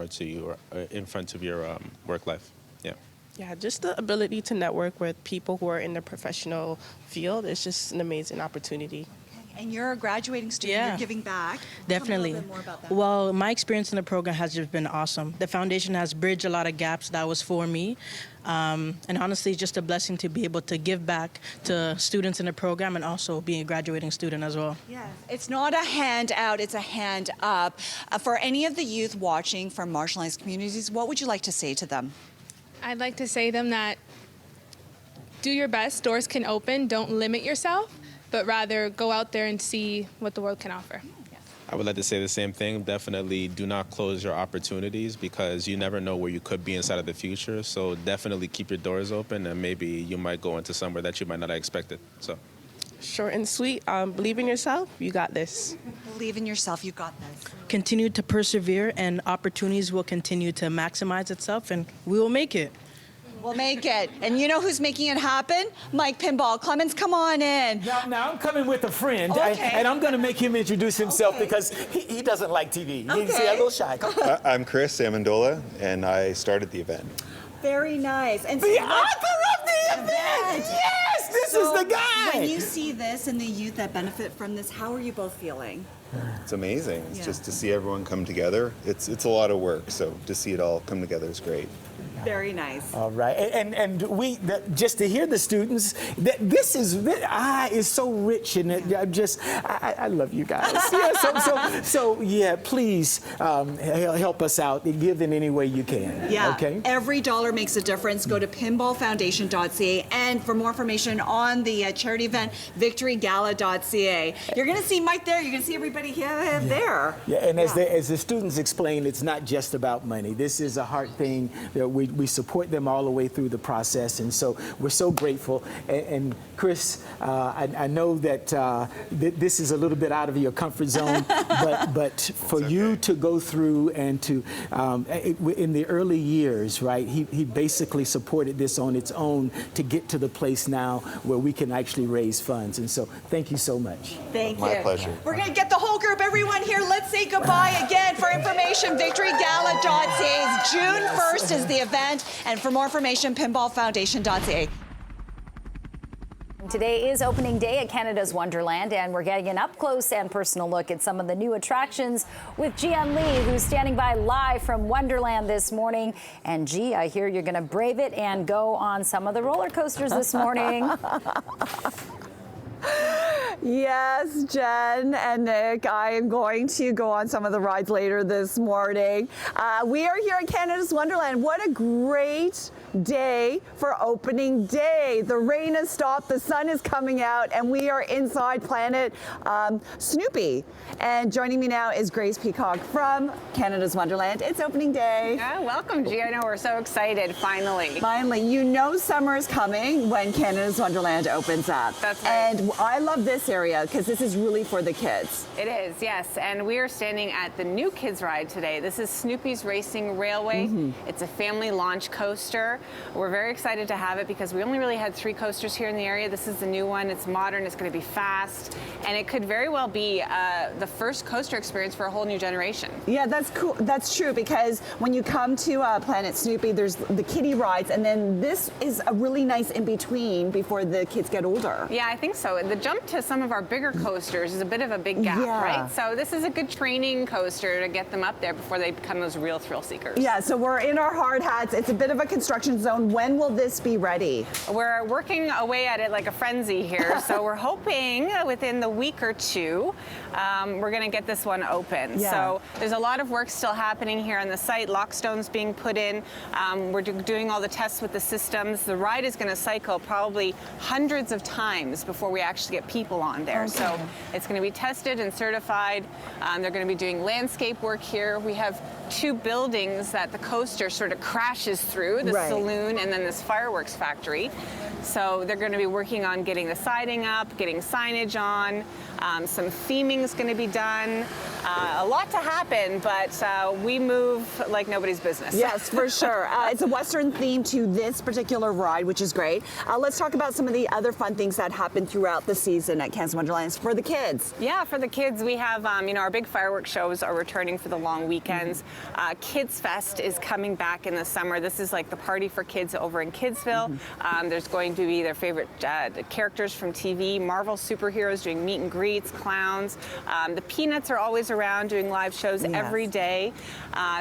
in front of your work life. Yeah. Yeah, just the ability to network with people who are in the professional field is just an amazing opportunity. And you're a graduating student, Yeah. You're giving back. Definitely. Tell me a little bit more about that. Well, my experience in the program has just been awesome. The foundation has bridged a lot of gaps that was for me. And honestly, just a blessing to be able to give back to students in the program and also being a graduating student as well. Yes, it's not a handout, it's a hand up. For any of the youth watching from marginalized communities, what would you like to say to them? I'd like to say to them that do your best, doors can open, don't limit yourself, but rather go out there and see what the world can offer. I would like to say the same thing. Definitely do not close your opportunities, because you never know where you could be inside of the future. So definitely keep your doors open, and maybe you might go into somewhere that you might not have expected. So. Short and sweet. Believe in yourself. You got this. Believe in yourself. You got this. Continue to persevere, and opportunities will continue to maximize itself, and we will make it. We'll make it. And you know who's making it happen? Mike Pinball Clemens, come on in. Now I'm coming with a friend, Okay. and I'm going to make him introduce himself because he doesn't like TV. He's a little shy. I'm Chris Amendola, and I started the event. Very nice. And The author of the event! Yes, this is the guy! When you see this and the youth that benefit from this, how are you both feeling? It's amazing. It's just to see everyone come together. It's a lot of work, so to see it all come together is great. Very nice. All right, and just to hear the students, this is so rich, and I love you guys. Yeah, so yeah, please help us out, give in any way you can. Yeah. Okay. Every dollar makes a difference. Go to pinballfoundation.ca, and for more information on the charity event, victorygala.ca. You're going to see Mike there. You're going to see everybody here there. Yeah, and as the students explain, it's not just about money. This is a heart thing that we support them all the way through the process, and so we're so grateful. And Chris, I know that this is a little bit out of your comfort zone, but for you to go through and to in the early years, right? He basically supported this on its own to get to the place now where we can actually raise funds. And so, thank you so much. Thank you. My pleasure. We're going to get the whole group, everyone here. Let's say goodbye again. For information, victorygala.ca. June 1st is the event. And for more information, pinballfoundation.ca. Today is opening day at Canada's Wonderland, and we're getting an up-close and personal look at some of the new attractions with Jian Lee, who's standing by live from Wonderland this morning. And Ji, I hear you're going to brave it and go on some of the roller coasters this morning. Yes, Jen and Nick, I am going to go on some of the rides later this morning. We are here at Canada's Wonderland. What a great day for opening day. The rain has stopped, the sun is coming out, and we are inside Planet Snoopy. And joining me now is Grace Peacock from Canada's Wonderland. It's opening day. Yeah, welcome, G. I know we're so excited, finally. Finally. You know summer is coming when Canada's Wonderland opens up. That's right. And I love this area because this is really for the kids. It is, yes. And we are standing at the new kids ride today. This is Snoopy's Racing Railway. It's a family launch coaster. We're very excited to have it because we only really had 3 coasters here in the area. This is the new one. It's modern, it's going to be fast, and it could very well be the first coaster experience for a whole new generation. Yeah, that's cool. That's true, because when you come to Planet Snoopy, there's the kiddie rides, and then this is a really nice in-between before the kids get older. Yeah, I think so. The jump to some of our bigger coasters is a bit of a big gap, right? So this is a good training coaster to get them up there before they become those real thrill seekers. Yeah, so we're in our hard hats. It's a bit of a construction zone. When will this be ready? We're working away at it like a frenzy here, so we're hoping within the week or two we're going to get this one open. Yeah. So there's a lot of work still happening here on the site. Lockstone's being put in. We're doing all the tests with the systems. The ride is going to cycle probably hundreds of times before we actually get people on there. Okay. So it's going to be tested and certified. They're going to be doing landscape work here. We have 2 buildings that the coaster sort of crashes through, the saloon and then this fireworks factory. So they're going to be working on getting the siding up, getting signage on, some theming is going to be done. A lot to happen, but we move like nobody's business. Yes, for sure. It's a Western theme to this particular ride, which is great. Let's talk about some of the other fun things that happen throughout the season at Canada's Wonderland for the kids. Yeah, for the kids, we have, our big fireworks shows are returning for the long weekends. Kids Fest is coming back in the summer. This is like the party for kids over in Kidsville. There's going to be their favorite characters from TV, Marvel superheroes doing meet and greets, clowns. The Peanuts are always around doing live shows every day.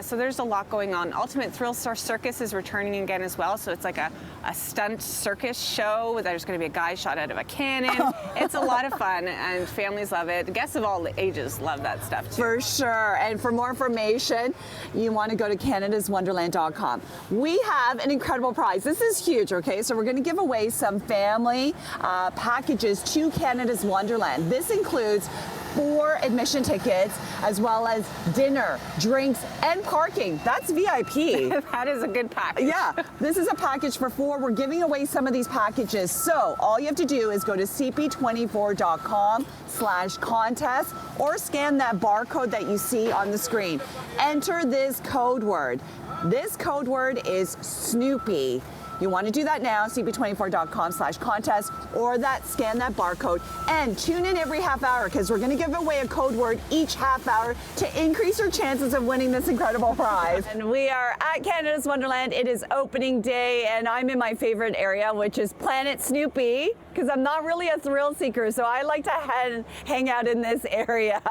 So there's a lot going on. Ultimate Thrill Star Circus is returning again as well. So it's like a stunt circus show. There's going to be a guy shot out of a cannon. It's a lot of fun, and families love it. Guests of all ages love that stuff too. For sure. And for more information, you want to go to canadaswonderland.com. We have an incredible prize. This is huge, okay? So we're going to give away some family packages to Canada's Wonderland. This includes 4 admission tickets, as well as dinner, drinks, and parking. That's VIP. That is a good package. Yeah, this is a package for 4. We're giving away some of these packages. So all you have to do is go to cp24.com/contest or scan that barcode that you see on the screen. Enter this code word. This code word is Snoopy. You want to do that now, cp24.com/contest, or scan that barcode, and tune in every half hour because we're going to give away a code word each half hour to increase your chances of winning this incredible prize. And we are at Canada's Wonderland. It is opening day, and I'm in my favorite area, which is Planet Snoopy, because I'm not really a thrill seeker, so I like to hang out in this area.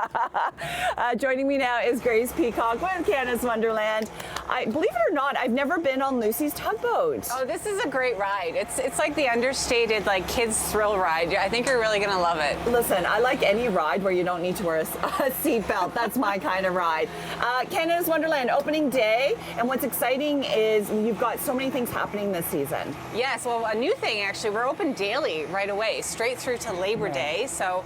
Joining me now is Grace Peacock with Canada's Wonderland. Believe it or not, I've never been on Lucy's tugboat. Oh, this is a great ride. It's like the understated kids thrill ride. I think you're really gonna love it. Listen, I like any ride where you don't need to wear a seatbelt. That's my kind of ride. Canada's Wonderland opening day, and what's exciting is you've got so many things happening this season. Yes, well, a new thing actually, we're open daily right away, straight through to Labor Day. So,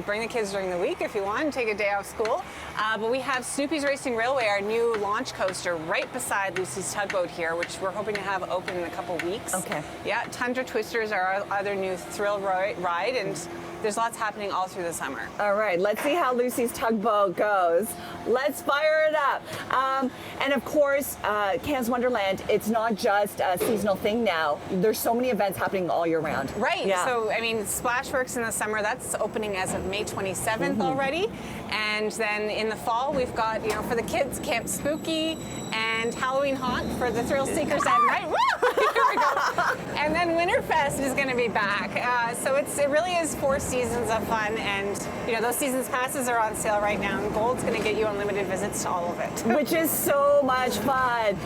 bring the kids during the week if you want, take a day off school. But we have Snoopy's Racing Railway, our new launch coaster, right beside Lucy's Tugboat here, which we're hoping to have open in a couple weeks. Okay. Yeah, Tundra Twisters are our other new thrill ride, and there's lots happening all through the summer. All right, let's see how Lucy's Tugboat goes. Let's fire it up. And of course, Canada's Wonderland, it's not just a seasonal thing now. There's so many events happening all year round. Right, Yeah. so Splashworks in the summer, that's opening as of May 27th already. And then in the fall, we've got, for the kids, Camp Spooky and Halloween Haunt for the thrill seekers at night. Woo! Here we go. And then Winterfest is going to be back. So it really is 4 seasons of fun, and those seasons passes are on sale right now, and Gold's going to get you unlimited visits to all of it. Which is so much fun.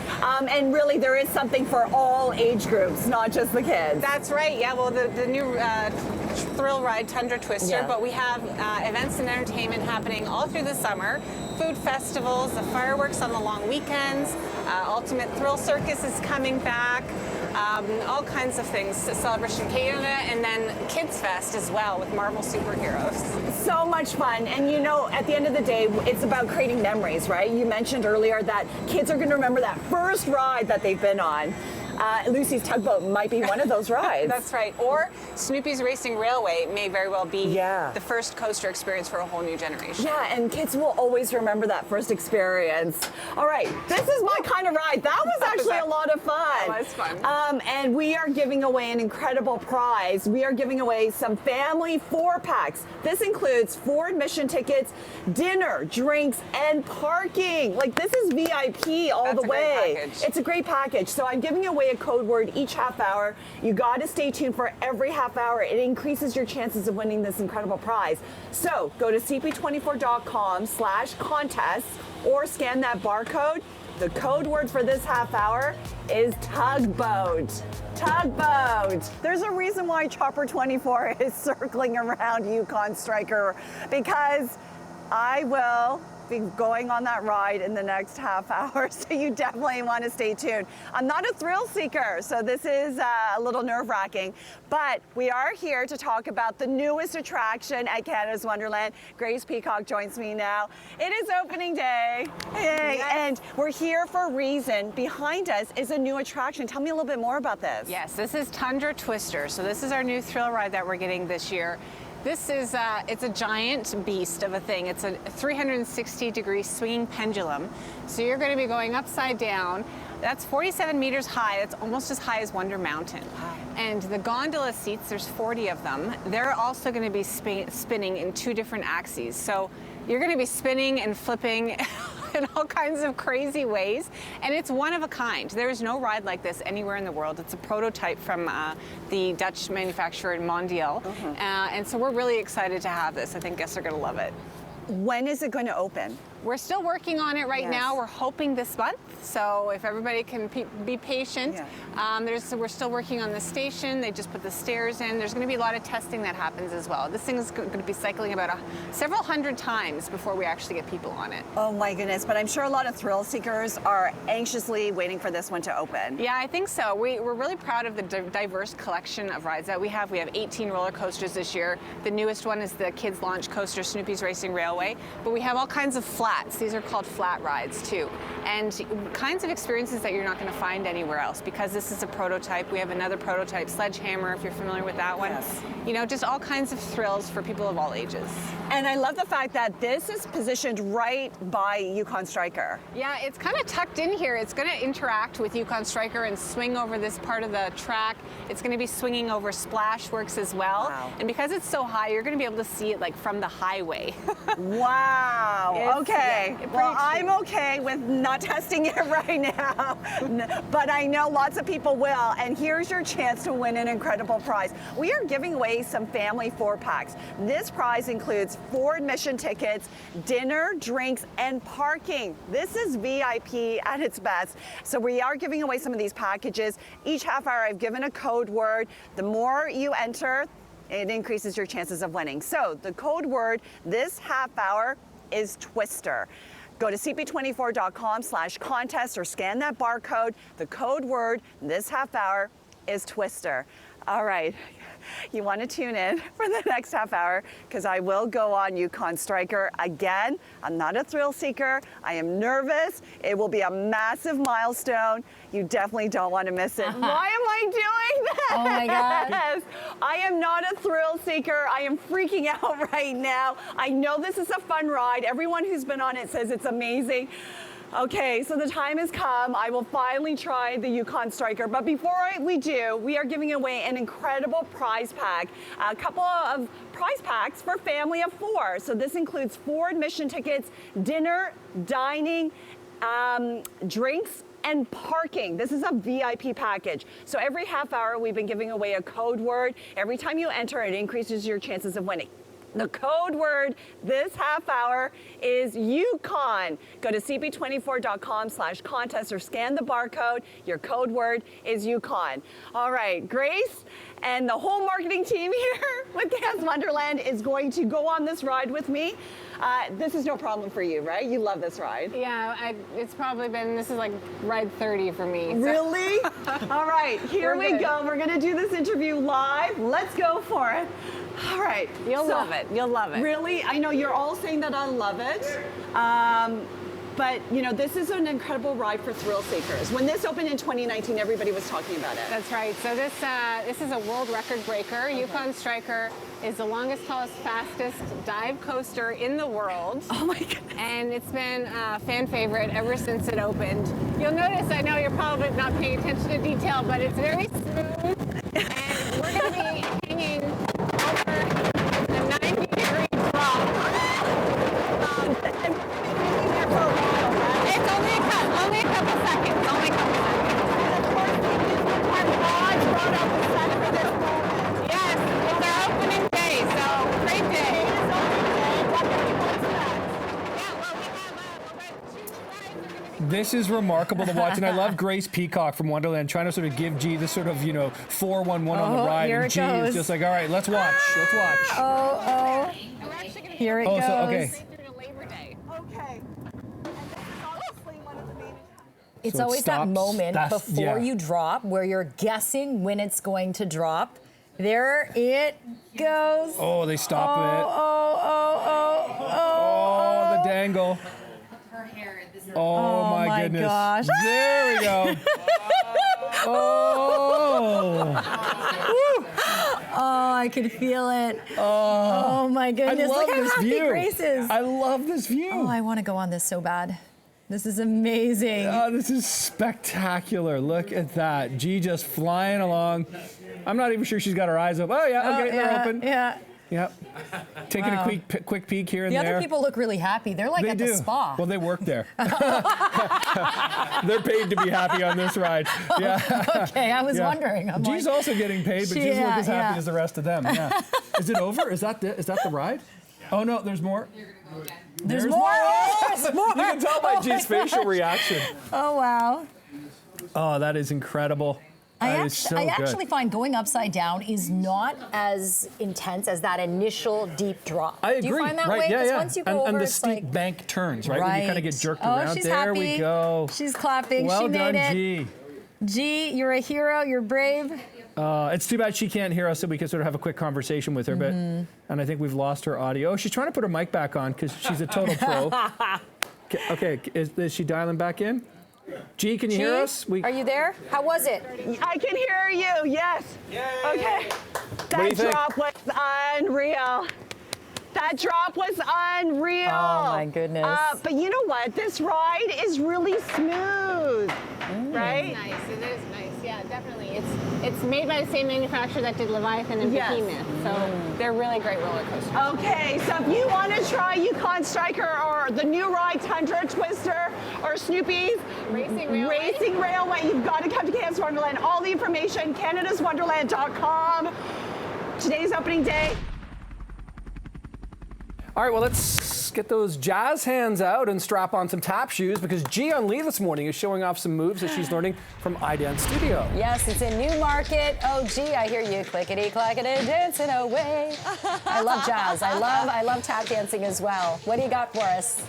And really, there is something for all age groups, not just the kids. That's right, yeah, well, the new thrill ride, Tundra Twister, Yeah. but we have events and entertainment happening all through the summer. Food festivals, the fireworks on the long weekends, Ultimate Thrill Circus is coming back, all kinds of things, Celebration Canada, and then Kids Fest as well with Marvel superheroes. So much fun. And at the end of the day, it's about creating memories, right? You mentioned earlier that kids are going to remember that first ride that they've been on. Lucy's Tugboat might be one of those rides. That's right. Or Snoopy's Racing Railway may very well be the first coaster experience for a whole new generation. Yeah, and kids will always remember that first experience. All right, this is my kind of ride. That was actually a lot of fun. That was fun. And we are giving away an incredible prize. We are giving away some family 4-packs. This includes 4 admission tickets, dinner, drinks, and parking. This is VIP all the way. Great package. It's a great package. So I'm giving away a code word each half hour. You got to stay tuned for every half hour. It increases your chances of winning this incredible prize. So go to cp24.com/contest or scan that barcode. The code word for this half hour is tugboat. Tugboat. There's a reason why Chopper 24 is circling around Yukon Striker, because I will be going on that ride in the next half hour, so you definitely want to stay tuned. I'm not a thrill seeker, so this is a little nerve-wracking, but we are here to talk about the newest attraction at Canada's Wonderland. Grace Peacock joins me now. It is opening day. Hey, yes. And we're here for a reason. Behind us is a new attraction. Tell me a little bit more about this. Yes, this is Tundra Twister. So this is our new thrill ride that we're getting this year. This is, it's a giant beast of a thing. It's a 360-degree swinging pendulum. So you're going to be going upside down. That's 47 meters high. That's almost as high as Wonder Mountain. Wow. And the gondola seats, there's 40 of them. They're also going to be spinning in 2 different axes. So you're going to be spinning and flipping in all kinds of crazy ways, and it's one of a kind. There is no ride like this anywhere in the world. It's a prototype from the Dutch manufacturer Mondial, and so we're really excited to have this. I think guests are going to love it. When is it going to open? We're still working on it right now. We're hoping this month. So if everybody can be patient, we're still working on the station. They just put the stairs in. There's going to be a lot of testing that happens as well. This thing is going to be cycling about several hundred times before we actually get people on it. Oh my goodness, but I'm sure a lot of thrill seekers are anxiously waiting for this one to open. Yeah, I think so. We're really proud of the diverse collection of rides that we have. We have 18 roller coasters this year. The newest one is the kids launch coaster, Snoopy's Racing Railway. But we have all kinds of flats. These are called flat rides too. And kinds of experiences that you're not going to find anywhere else, because this is a prototype. We have another prototype, Sledgehammer, if you're familiar with that one. Yes. you know, just all kinds of thrills for people of all ages. And I love the fact that this is positioned right by Yukon Striker. Yeah, it's kind of tucked in here. It's going to interact with Yukon Striker and swing over this part of the track. It's going to be swinging over Splashworks as well. Wow. And because it's so high, you're going to be able to see it like from the highway. Wow. Okay. Yeah, well, I'm okay with not testing it right now, but I know lots of people will. And here's your chance to win an incredible prize. We are giving away some family 4-packs. This prize includes 4 admission tickets, dinner, drinks, and parking. This is VIP at its best. So we are giving away some of these packages. Each half hour, I've given a code word. The more you enter, it increases your chances of winning. So the code word this half hour is Twister. Go to cp24.com/contest or scan that barcode. The code word this half hour is Twister. All right, you want to tune in for the next half hour because I will go on Yukon Striker again. I'm not a thrill seeker. I am nervous. It will be a massive milestone. You definitely don't want to miss it. Why am I doing that? Oh my God. I am not a thrill seeker. I am freaking out right now. I know this is a fun ride. Everyone who's been on it says it's amazing. Okay, so the time has come. I will finally try the Yukon Striker. But before we do, we are giving away an incredible prize pack. A couple of prize packs for family of 4. So this includes 4 admission tickets, dinner, dining, drinks, and parking. This is a VIP package. So every half hour, we've been giving away a code word. Every time you enter, it increases your chances of winning. The code word this half hour is Yukon. Go to cp24.com/contest or scan the barcode. Your code word is Yukon. All right, Grace and the whole marketing team here with Dance Wonderland is going to go on this ride with me. This is no problem for you, right? You love this ride. Yeah, it's probably been, this is like ride 30 for me. So. Really? All right, here we go. We're gonna do this interview live. Let's go for it. All right. You'll love it. You'll love it. Really? I know you're all saying that I love it. But, you know, this is an incredible ride for thrill seekers. When this opened in 2019, everybody was talking about it. That's right. So this is a world record breaker. Okay. Yukon Striker is the longest, tallest, fastest dive coaster in the world. Oh my goodness. And it's been a fan favorite ever since it opened. You'll notice, I know you're probably not paying attention to detail, but it's very smooth. And we're going to be hanging over a 90-degree drop. It's only a couple seconds. Only a couple seconds. And of course, our lodge brought out the sun for this moment. Yes, it's our opening day, so great day. It is opening day. Definitely what's next? Yeah, well, we have two rides. This is remarkable to watch, and I love Grace Peacock from Wonderland trying to sort of give G this sort of, 4-1-1 on the ride, here and it G goes. is just like, all right, let's watch, let's watch. Oh, here it goes. So, okay. Okay. It's So it always that stops. moment That's- before yeah. you drop where you're guessing when it's going to drop. There it goes. Oh, they stop it. Oh, the dangle. Oh, my goodness. gosh. There we go. Oh. Oh, I could feel it. Oh my goodness. I love Look how this happy view. Grace is. I love this view. Oh, I want to go on this so bad. This is amazing. Oh, this is spectacular. Look at that. G just flying along. I'm not even sure she's got her eyes open. Oh, yeah, okay, they're open. Yeah. Yep. Taking Wow. a quick peek here and The there. other people look really happy. They're like They at do. the spa. Well, they work there. They're paid to be happy on this ride. Yeah. Okay, I was wondering. I'm G's like, also getting paid, but She- she's look as yeah, happy yeah. as the rest of them. Yeah. Is it over? Is that the ride? Oh no, there's more. There's more. Oh, there's more. You can tell by Oh, my G's facial gosh. reaction. Oh, wow. Oh, that is incredible. That is so I good. actually find going upside down is not as intense as that initial deep drop. I agree. Do you find that right? way? Yeah, 'Cause yeah. once you go over, and the it's steep like, bank turns, right? When you kind of get jerked oh, around. she's There happy. we go. She's clapping. Well she made done, it. G. G, you're a hero. You're brave. It's too bad she can't hear us, so we can sort of have a quick conversation with her. Mm-hmm. And I think we've lost her audio. Oh, she's trying to put her mic back on because she's a total pro. Okay, is she dialing back in? G, can you hear us? Are you there? How was it? I can hear you, yes. Yay. Okay. What do you think? drop was unreal. That drop was unreal. Oh my goodness. But you know what? This ride is really smooth, right? Nice. It is nice. Yeah, definitely. It's made by the same manufacturer that did Leviathan and Yes. Behemoth, so they're really great roller coasters. Okay, so if you want to try Yukon Striker or the new ride Tundra Twister or Snoopy's Racing Railway, you've got to come to Canada's Wonderland. All the information, canadaswonderland.com. Today's opening day. All right, well, let's get those jazz hands out and strap on some tap shoes because Jian Lee this morning is showing off some moves that she's learning from iDance Studio. Yes, it's in Newmarket. Oh, gee, I hear you clickety-clackety dancing away. I love jazz. I love tap dancing as well. What do you got for us?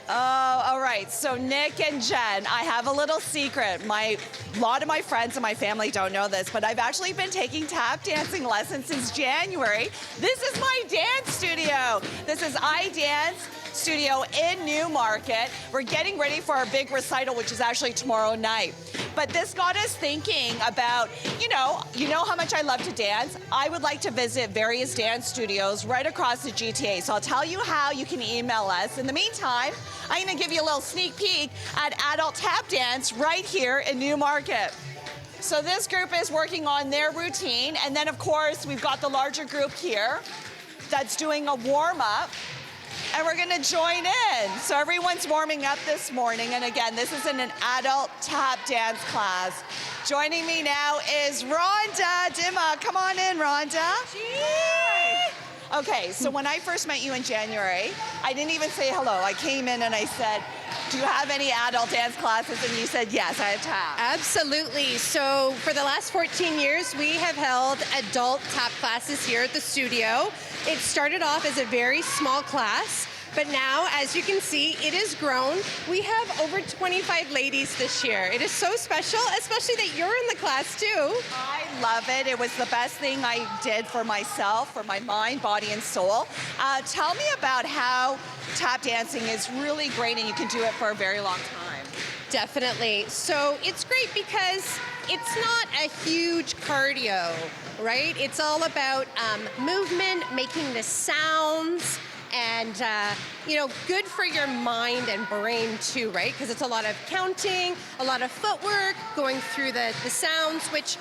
Oh, all right. So Nick and Jen, I have a little secret. A lot of my friends and my family don't know this, but I've actually been taking tap dancing lessons since January. This is my dance studio. This is iDance Studio in Newmarket. We're getting ready for our big recital, which is actually tomorrow night. But this got us thinking about, you know how much I love to dance. I would like to visit various dance studios right across the GTA. So I'll tell you how you can email us. In the meantime, I'm going to give you a little sneak peek at Adult Tap Dance right here in Newmarket. So this group is working on their routine. And then, of course, we've got the larger group here that's doing a warm-up. And we're going to join in. So everyone's warming up this morning. And again, this is in an adult tap dance class. Joining me now is Rhonda Dimma. Come on in, Rhonda. Hi. Okay, so when I first met you in January, I didn't even say hello. I came in and I said, do you have any adult dance classes? And you said, yes, I have tap. Absolutely. So for the last 14 years, we have held adult tap classes here at the studio. It started off as a very small class, but now, as you can see, it has grown. We have over 25 ladies this year. It is so special, especially that you're in the class too. I love it. It was the best thing I did for myself, for my mind, body, and soul. Tell me about how tap dancing is really great and you can do it for a very long time. Definitely. So it's great because it's not a huge cardio, right? It's all about movement, making the sounds, and good for your mind and brain too, right? Because it's a lot of counting, a lot of footwork, going through the sounds, which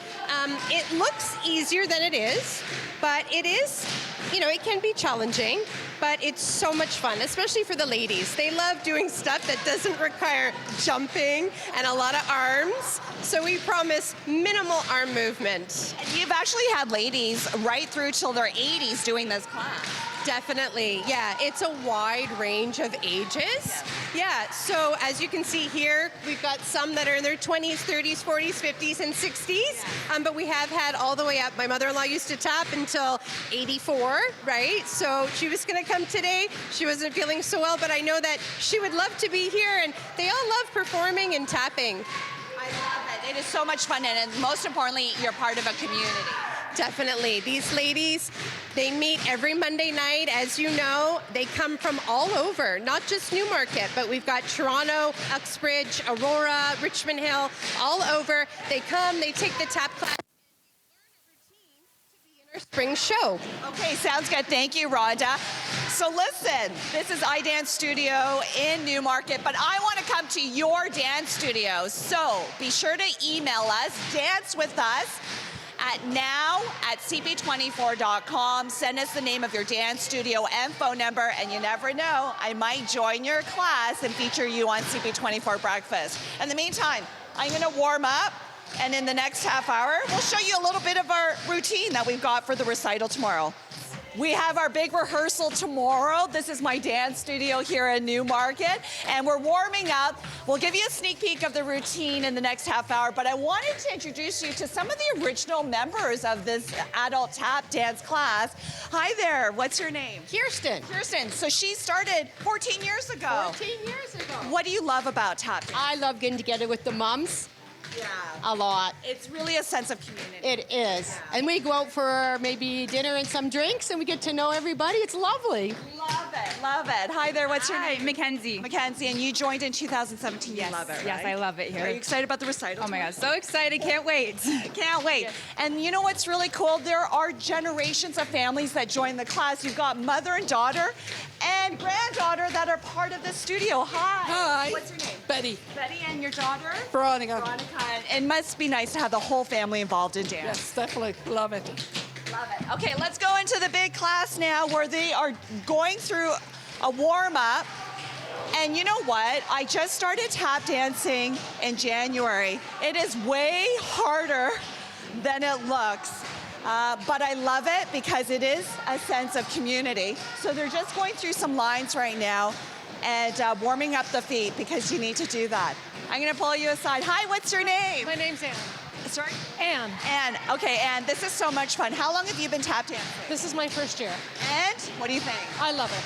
it looks easier than it is, but it is, it can be challenging, but it's so much fun, especially for the ladies. They love doing stuff that doesn't require jumping and a lot of arms, so we promise minimal arm movement. And you've actually had ladies right through till their 80s doing this class. Definitely, yeah. It's a wide range of ages. Yeah, so as you can see here, we've got some that are in their 20s, 30s, 40s, 50s, and 60s. But we have had all the way up. My mother-in-law used to tap until 84, right? So she was going to come today. She wasn't feeling so well, but I know that she would love to be here, and they all love performing and tapping. I love it. It is so much fun, and most importantly, you're part of a community. Definitely. These ladies, they meet every Monday night. As you know, they come from all over, not just Newmarket, but we've got Toronto, Uxbridge, Aurora, Richmond Hill, all over. They come, they take the tap class, our spring show. Okay, sounds good. Thank you, Rhonda. So listen, this is iDance Studio in Newmarket, but I want to come to your dance studio. So be sure to email us, dance with us, at now@cp24.com. Send us the name of your dance studio and phone number, and you never know, I might join your class and feature you on CP24 Breakfast. In the meantime, I'm going to warm up, and in the next half hour, we'll show you a little bit of our routine that we've got for the recital tomorrow. We have our big rehearsal tomorrow. This is my dance studio here in Newmarket, and we're warming up. We'll give you a sneak peek of the routine in the next half hour, but I wanted to introduce you to some of the original members of this adult tap dance class. Hi there, what's your name? Kirsten. Kirsten, so she started 14 years ago. 14 years ago. What do you love about tap dance? I love getting together with the moms A lot. It's really a sense of community. It is. And we go out for maybe dinner and some drinks and we get to know everybody. It's lovely. Love it, love it. Hi there, what's your name? Mackenzie. Mackenzie, and you joined in 2017. Yes. You love it, Yes, right? I love it here. Are you excited about the recital? Oh my God, so excited. Can't wait. Can't wait. And you know what's really cool? There are generations of families that join the class. You've got mother and daughter and granddaughter that are part of the studio. Hi. Hi. What's your name? Betty. Betty, and your daughter? Veronica. Veronica. It must be nice to have the whole family involved in dance. Yes, definitely. Love it. Love it. Okay, let's go into the big class now where they are going through a warm-up. And you know what? I just started tap dancing in January. It is way harder than it looks. But I love it because it is a sense of community. So they're just going through some lines right now and warming up the feet because you need to do that. I'm going to pull you aside. Hi, what's your name? My name's Anne. Sorry? Anne. Anne. Okay, Anne, this is so much fun. How long have you been tap dancing? This is my first year. And what do you think? I love it.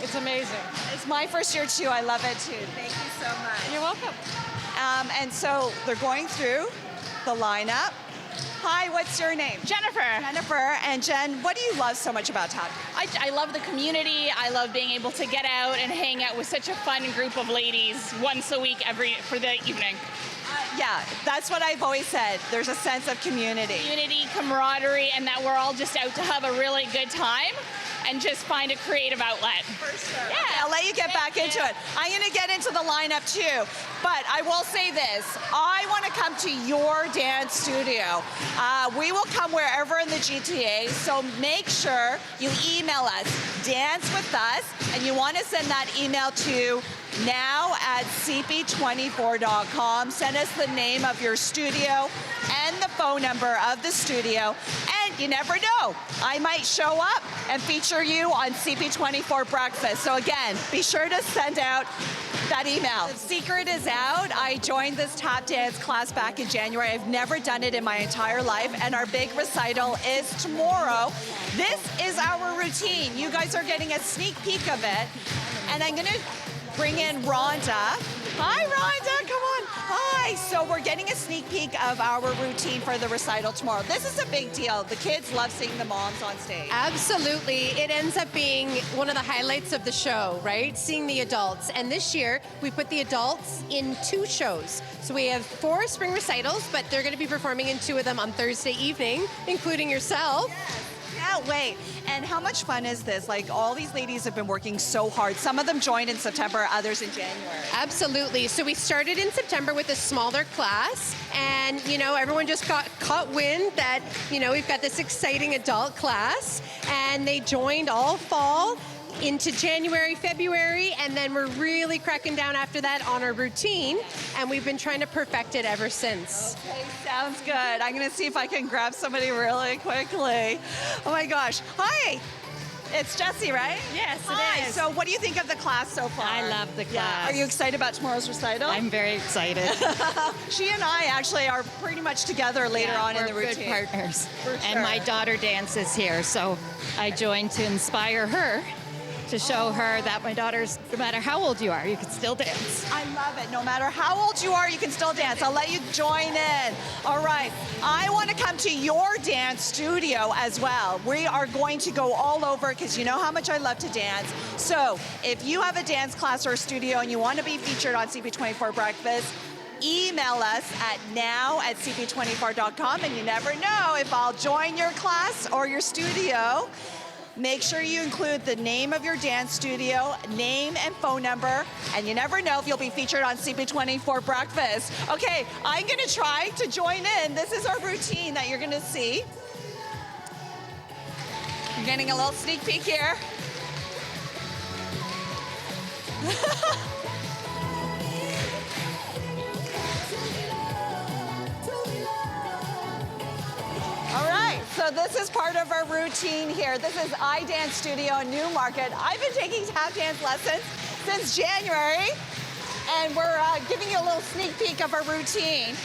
It's amazing. It's my first year too. I love it too. Thank you so much. You're welcome. And so they're going through the lineup. Hi, what's your name? Jennifer. Jennifer. And Jen, what do you love so much about tap dancing? I love the community. I love being able to get out and hang out with such a fun group of ladies once a week for the evening. Yeah, that's what I've always said. There's a sense of community. Community, camaraderie, and that we're all just out to have a really good time and just find a creative outlet. For sure. Yeah. Okay, I'll let you get back into it. I'm going to get into the lineup too. But I will say this. I want to come to your dance studio. We will come wherever in the GTA, so make sure you email us, Dance With Us, and you want to send that email to now@cp24.com. Send us the name of your studio and the phone number of the studio. And you never know, I might show up and feature you on CP24 Breakfast. So again, be sure to send out that email. The secret is out. I joined this tap dance class back in January. I've never done it in my entire life, and our big recital is tomorrow. This is our routine. You guys are getting a sneak peek of it, and I'm gonna bring in Rhonda. Hi, Rhonda, come on. Hi. So we're getting a sneak peek of our routine for the recital tomorrow. This is a big deal. The kids love seeing the moms on stage. Absolutely. It ends up being one of the highlights of the show, right? Seeing the adults. And this year, we put the adults in 2 shows. So we have 4 spring recitals, but they're going to be performing in 2 of them on Thursday evening, including yourself. Can't wait. And how much fun is this? Like, all these ladies have been working so hard. Some of them joined in September, others in January. Absolutely. So we started in September with a smaller class, and everyone just caught wind that we've got this exciting adult class, and they joined all fall into January, February, and then we're really cracking down after that on our routine, and we've been trying to perfect it ever since. Okay, sounds good. I'm gonna see if I can grab somebody really quickly. Oh my gosh. Hi. It's Jessie, right? Yes, Hi. it is. So what do you think of the class so far? I love the class. Are you excited about tomorrow's recital? I'm very excited. She and I actually are pretty much together later on in the we're routine. good partners. For And sure. my daughter dances here, so I joined to inspire her, to show her that my daughter's, no matter how old you are, you can still dance. I love it. No matter how old you are, you can still dance. I'll let you join in. All right. I want to come to your dance studio as well. We are going to go all over because you know how much I love to dance. So if you have a dance class or a studio and you want to be featured on CP24 Breakfast, email us at now@cp24.com, and you never know if I'll join your class or your studio. Make sure you include the name of your dance studio, name and phone number, and you never know if you'll be featured on CP24 Breakfast. Okay, I'm gonna try to join in. This is our routine that you're gonna see. You're getting a little sneak peek here. All right, so this is part of our routine here. This is iDance Studio in Newmarket. I've been taking tap dance lessons since January, and we're giving you a little sneak peek of our routine.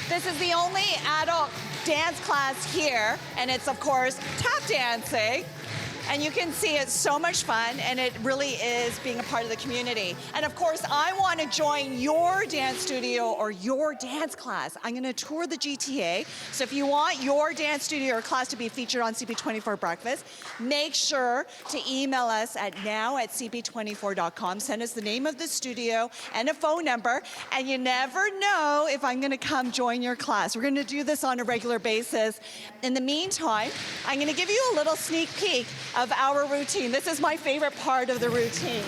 This is the only adult dance class here, and it's, of course, tap dancing. And you can see it's so much fun, and it really is being a part of the community. And of course, I want to join your dance studio or your dance class. I'm going to tour the GTA. So if you want your dance studio or class to be featured on CP24 Breakfast, make sure to email us at now@cp24.com. Send us the name of the studio and a phone number, and you never know if I'm going to come join your class. We're going to do this on a regular basis. In the meantime, I'm going to give you a little sneak peek of our routine. This is my favorite part of the routine.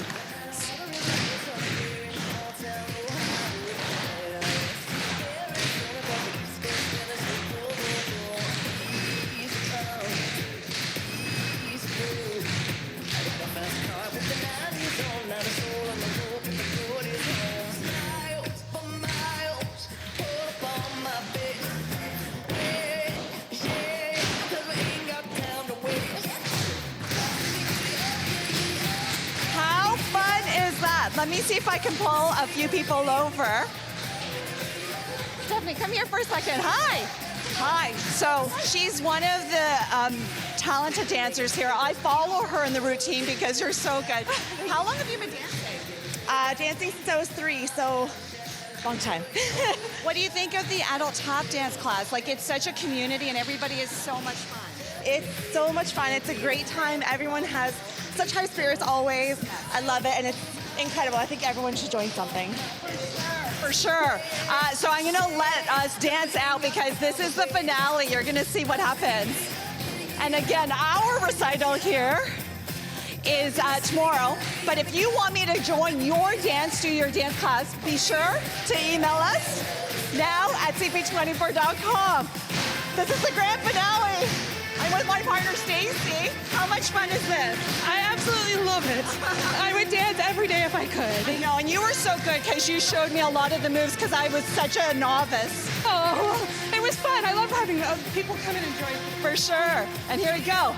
Let me see if I can pull a few people over. Stephanie, come here for a second. Hi. Hi. So she's one of the talented dancers here. I follow her in the routine because you're so good. How long have you been dancing? Dancing since I was 3, so long time. What do you think of the adult tap dance class? Like, it's such a community and everybody is so much fun. It's so much fun. It's a great time. Everyone has such high spirits always. I love it, and it's incredible. I think everyone should join something. For sure. So I'm going to let us dance out because this is the finale. You're going to see what happens. And again, our recital here is tomorrow. But if you want me to join your dance studio, your dance class, be sure to email us now at cp24.com. This is the grand finale. I'm with my partner, Stacy. How much fun is this? I absolutely love it. I would dance every day if I could. I know, and you were so good because you showed me a lot of the moves because I was such a novice. Oh, it was fun. I love having people come and enjoy it. For sure. And here we go.